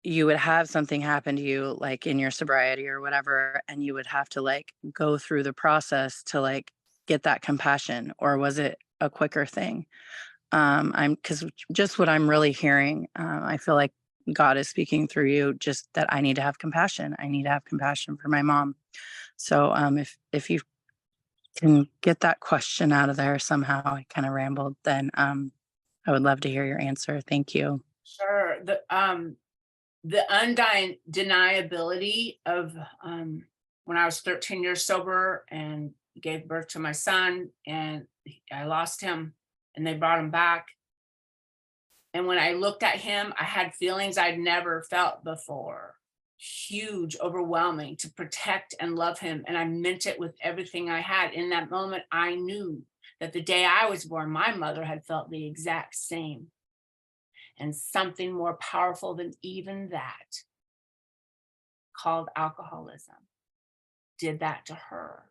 you would have something happen to you, like in your sobriety or whatever, and you would have to like go through the process to like get that compassion? Or was it a quicker thing? Because just what I'm really hearing, I feel like God is speaking through you, just that I need to have compassion. I need to have compassion for my mom. So if you can get that question out of there somehow, I kind of rambled, then I would love to hear your answer. Thank you. Sure. The undying deniability of when I was 13 years sober and gave birth to my son, and I lost him, and they brought him back. And when I looked at him, I had feelings I'd never felt before. Huge, overwhelming, to protect and love him. And I meant it with everything I had. In that moment, I knew that the day I was born, my mother had felt the exact same. And something more powerful than even that, called alcoholism, did that to her.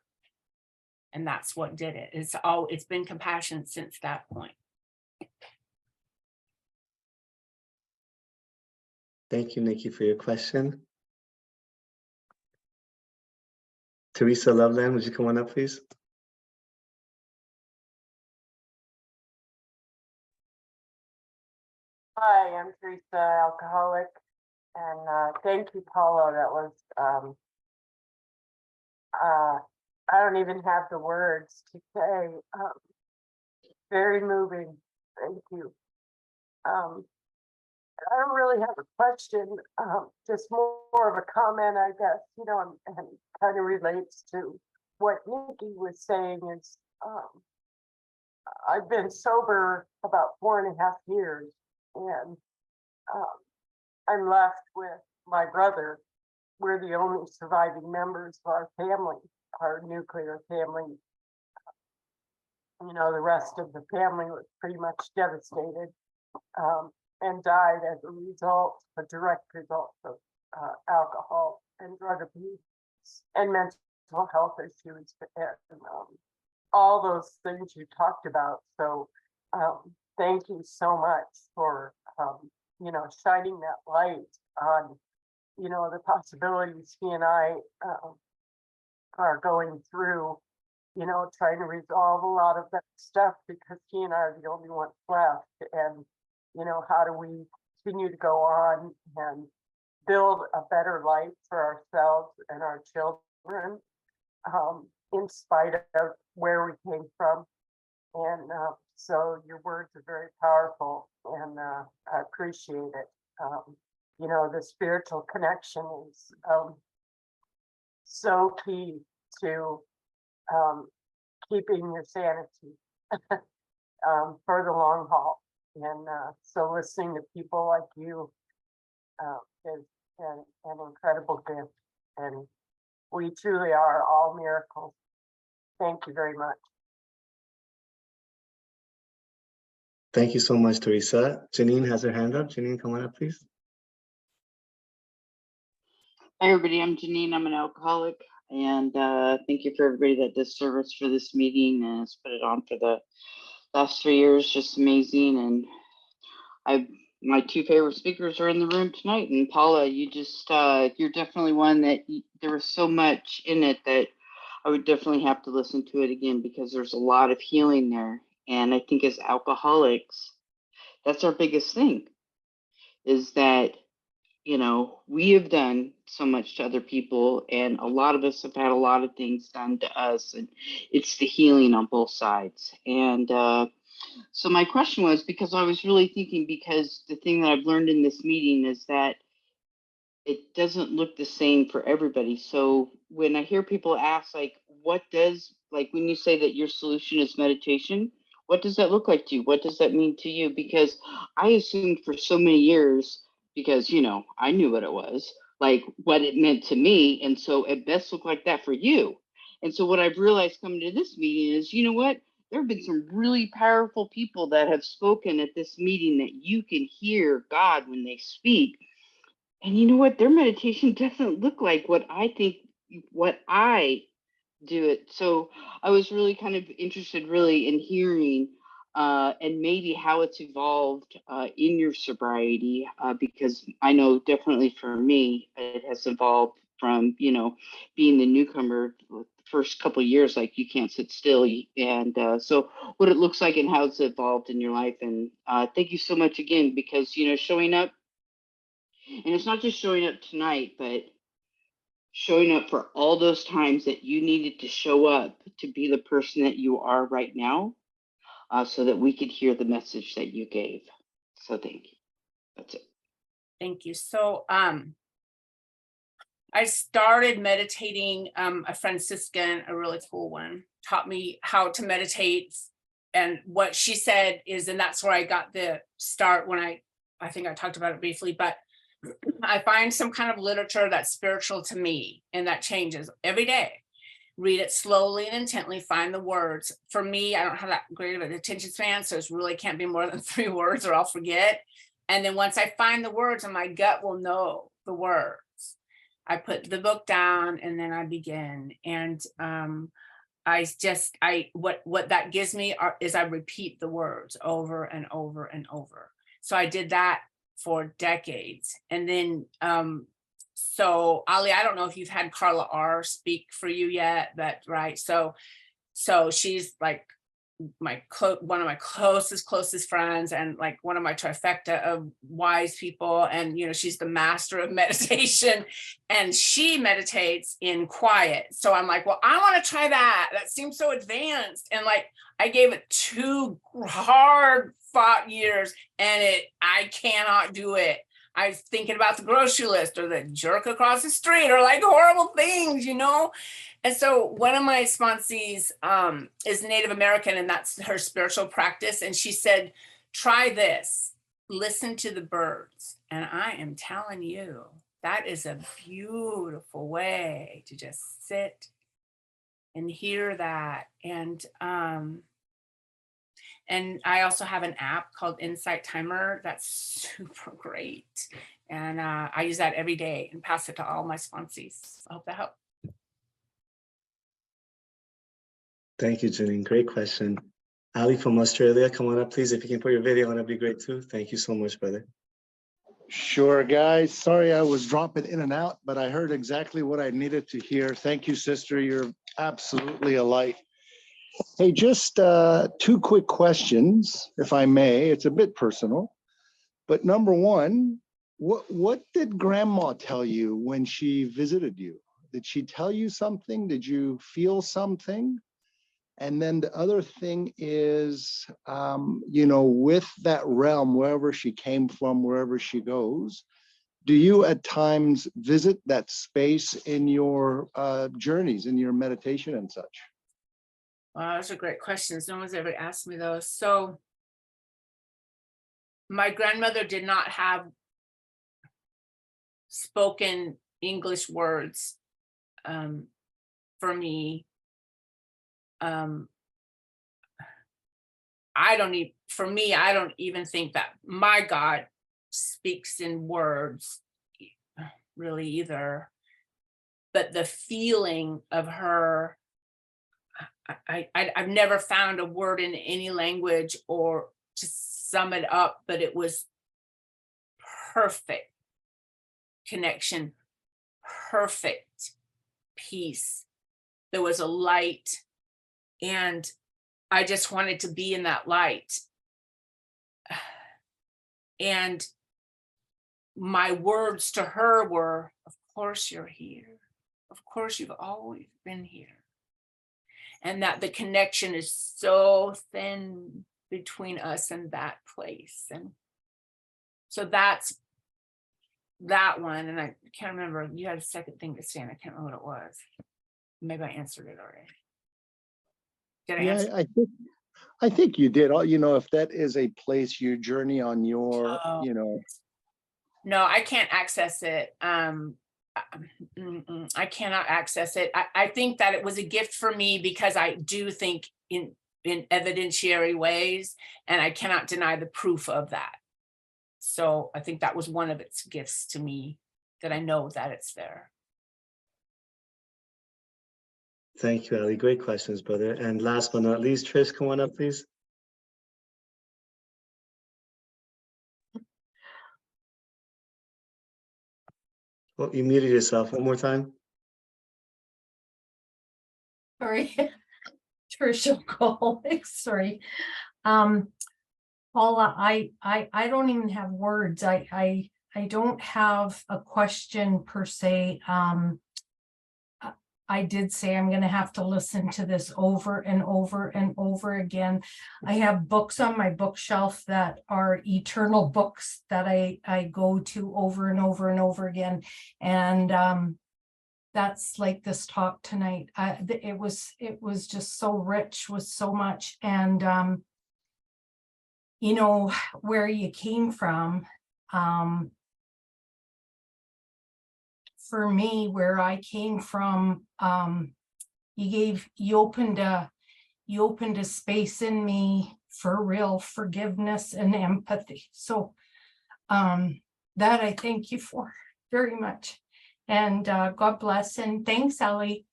And that's what did it. It's been compassion since that point. Thank you, Nikki, for your question. Teresa Loveland, would you come on up, please? Hi, I'm Teresa, alcoholic, and thank you, Paula. That was, I don't even have the words to say. Very moving. Thank you. I don't really have a question, just more of a comment, I guess, and kind of relates to what Nikki was saying is, I've been sober about 4.5 years, and I'm left with my brother. We're the only surviving members of our family, our nuclear family. The rest of the family was pretty much devastated and died as a direct result of alcohol and drug abuse and mental health issues and all those things you talked about. So thank you so much for shining that light on the possibilities he and I are going through, trying to resolve a lot of that stuff, because he and I are the only ones left. And you know, how do we continue to go on and build a better life for ourselves and our children, in spite of where we came from. And so your words are very powerful, and I appreciate it. You know, the spiritual connection is so key to keeping your sanity for the long haul. And so listening to people like you is an incredible gift. And we truly are all miracles. Thank you very much. Thank you so much, Teresa. Janine has her hand up. Janine, come on up, please. Hi, everybody. I'm Janine. I'm an alcoholic. And thank you for everybody that does service for this meeting and has put it on for the last 3 years. Just amazing. And my two favorite speakers are in the room tonight. And Paula, you just, you're definitely one that there was so much in it that I would definitely have to listen to it again, because there's a lot of healing there. And I think as alcoholics, that's our biggest thing, is that, you know, we have done so much to other people, and a lot of us have had a lot of things done to us, and it's the healing on both sides. And so my question was, because I was really thinking, because the thing that I've learned in this meeting is that it doesn't look the same for everybody. So when I hear people ask, like, what does, like, when you say that your solution is meditation, what does that look like to you? What does that mean to you? Because I assumed for so many years, because, you know, I knew what it was, like what it meant to me. And so it best looked like that for you. And so what I've realized coming to this meeting is, you know what? There have been some really powerful people that have spoken at this meeting that you can hear God when they speak. And you know what? Their meditation doesn't look like what I think, what I do it. So I was really kind of interested really in hearing and maybe how it's evolved in your sobriety, because I know definitely for me, it has evolved from, you know, being the newcomer the first couple of years, like you can't sit still. And so what it looks like and how it's evolved in your life. And thank you so much again, because, you know, showing up, and it's not just showing up tonight, but showing up for all those times that you needed to show up to be the person that you are right now, so that we could hear the message that you gave. So thank you. That's it. Thank you. So I started meditating. A Franciscan, a really cool one, taught me how to meditate. And what she said is, and that's where I got the start, when I think I talked about it briefly, but I find some kind of literature that's spiritual to me and that changes every day. Read it slowly and intently, find the words. For me, I don't have that great of an attention span, so it really can't be more than 3 words or I'll forget. And then once I find the words, and my gut will know the words, I put the book down and then I begin. And what that gives me is I repeat the words over and over and over. So I did that for decades. And then so Ali, I don't know if you've had Carla R speak for you yet, but right, so she's like one of my closest friends, and like one of my trifecta of wise people. And you know, she's the master of meditation, and she meditates in quiet. So I'm like, well, I want to try that. That seems so advanced. And like, I gave it 2 hard fought years, and I cannot do it. I was thinking about the grocery list or the jerk across the street or like horrible things, you know? And so one of my sponsees is Native American, and that's her spiritual practice. And she said, try this, listen to the birds. And I am telling you, that is a beautiful way to just sit and hear that. And I also have an app called Insight Timer that's super great. And I use that every day and pass it to all my sponsees. I hope that helped. Thank you, Janine. Great question. Ali from Australia, come on up, please. If you can put your video on, that'd be great too. Thank you so much, brother. Sure, guys. Sorry I was dropping in and out, but I heard exactly what I needed to hear. Thank you, sister. You're absolutely a light. Hey, just 2 quick questions, if I may. It's a bit personal. But number one, what did grandma tell you when she visited you? Did she tell you something? Did you feel something? And then the other thing is, with that realm, wherever she came from, wherever she goes, do you at times visit that space in your journeys, in your meditation and such? Wow, those are great questions. No one's ever asked me those. So my grandmother did not have spoken English words for me. I don't even think that my God speaks in words really either. But the feeling of her, I've never found a word in any language or to sum it up, but it was perfect connection, perfect peace. There was a light, and I just wanted to be in that light. And my words to her were, of course you're here. Of course you've always been here. And that the connection is so thin between us and that place. And so that's that one. And I can't remember, you had a second thing to say, and I can't remember what it was. Maybe I answered it already. Did I answer? Yeah, I think you did. If that is a place you journey on your, No, I can't access it. I cannot access it. I think that it was a gift for me because I do think in evidentiary ways, and I cannot deny the proof of that. So I think that was one of its gifts to me, that I know that it's there. Thank you, Ali. Great questions, brother. And last but not least, Trish, come on up, please. Well, you muted yourself one more time. Sorry. Trish alcoholic, sorry. Paula, I don't even have words. I don't have a question per se. I did say I'm going to have to listen to this over and over and over again. I have books on my bookshelf that are eternal books that I go to over and over and over again. And that's like this talk tonight. It was just so rich with so much. And where you came from, for me, where I came from, you opened a space in me for real forgiveness and empathy. So that I thank you for very much. And God bless, and thanks, Ali.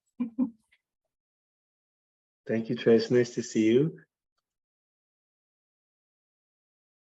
Thank you, Trish. Nice to see you.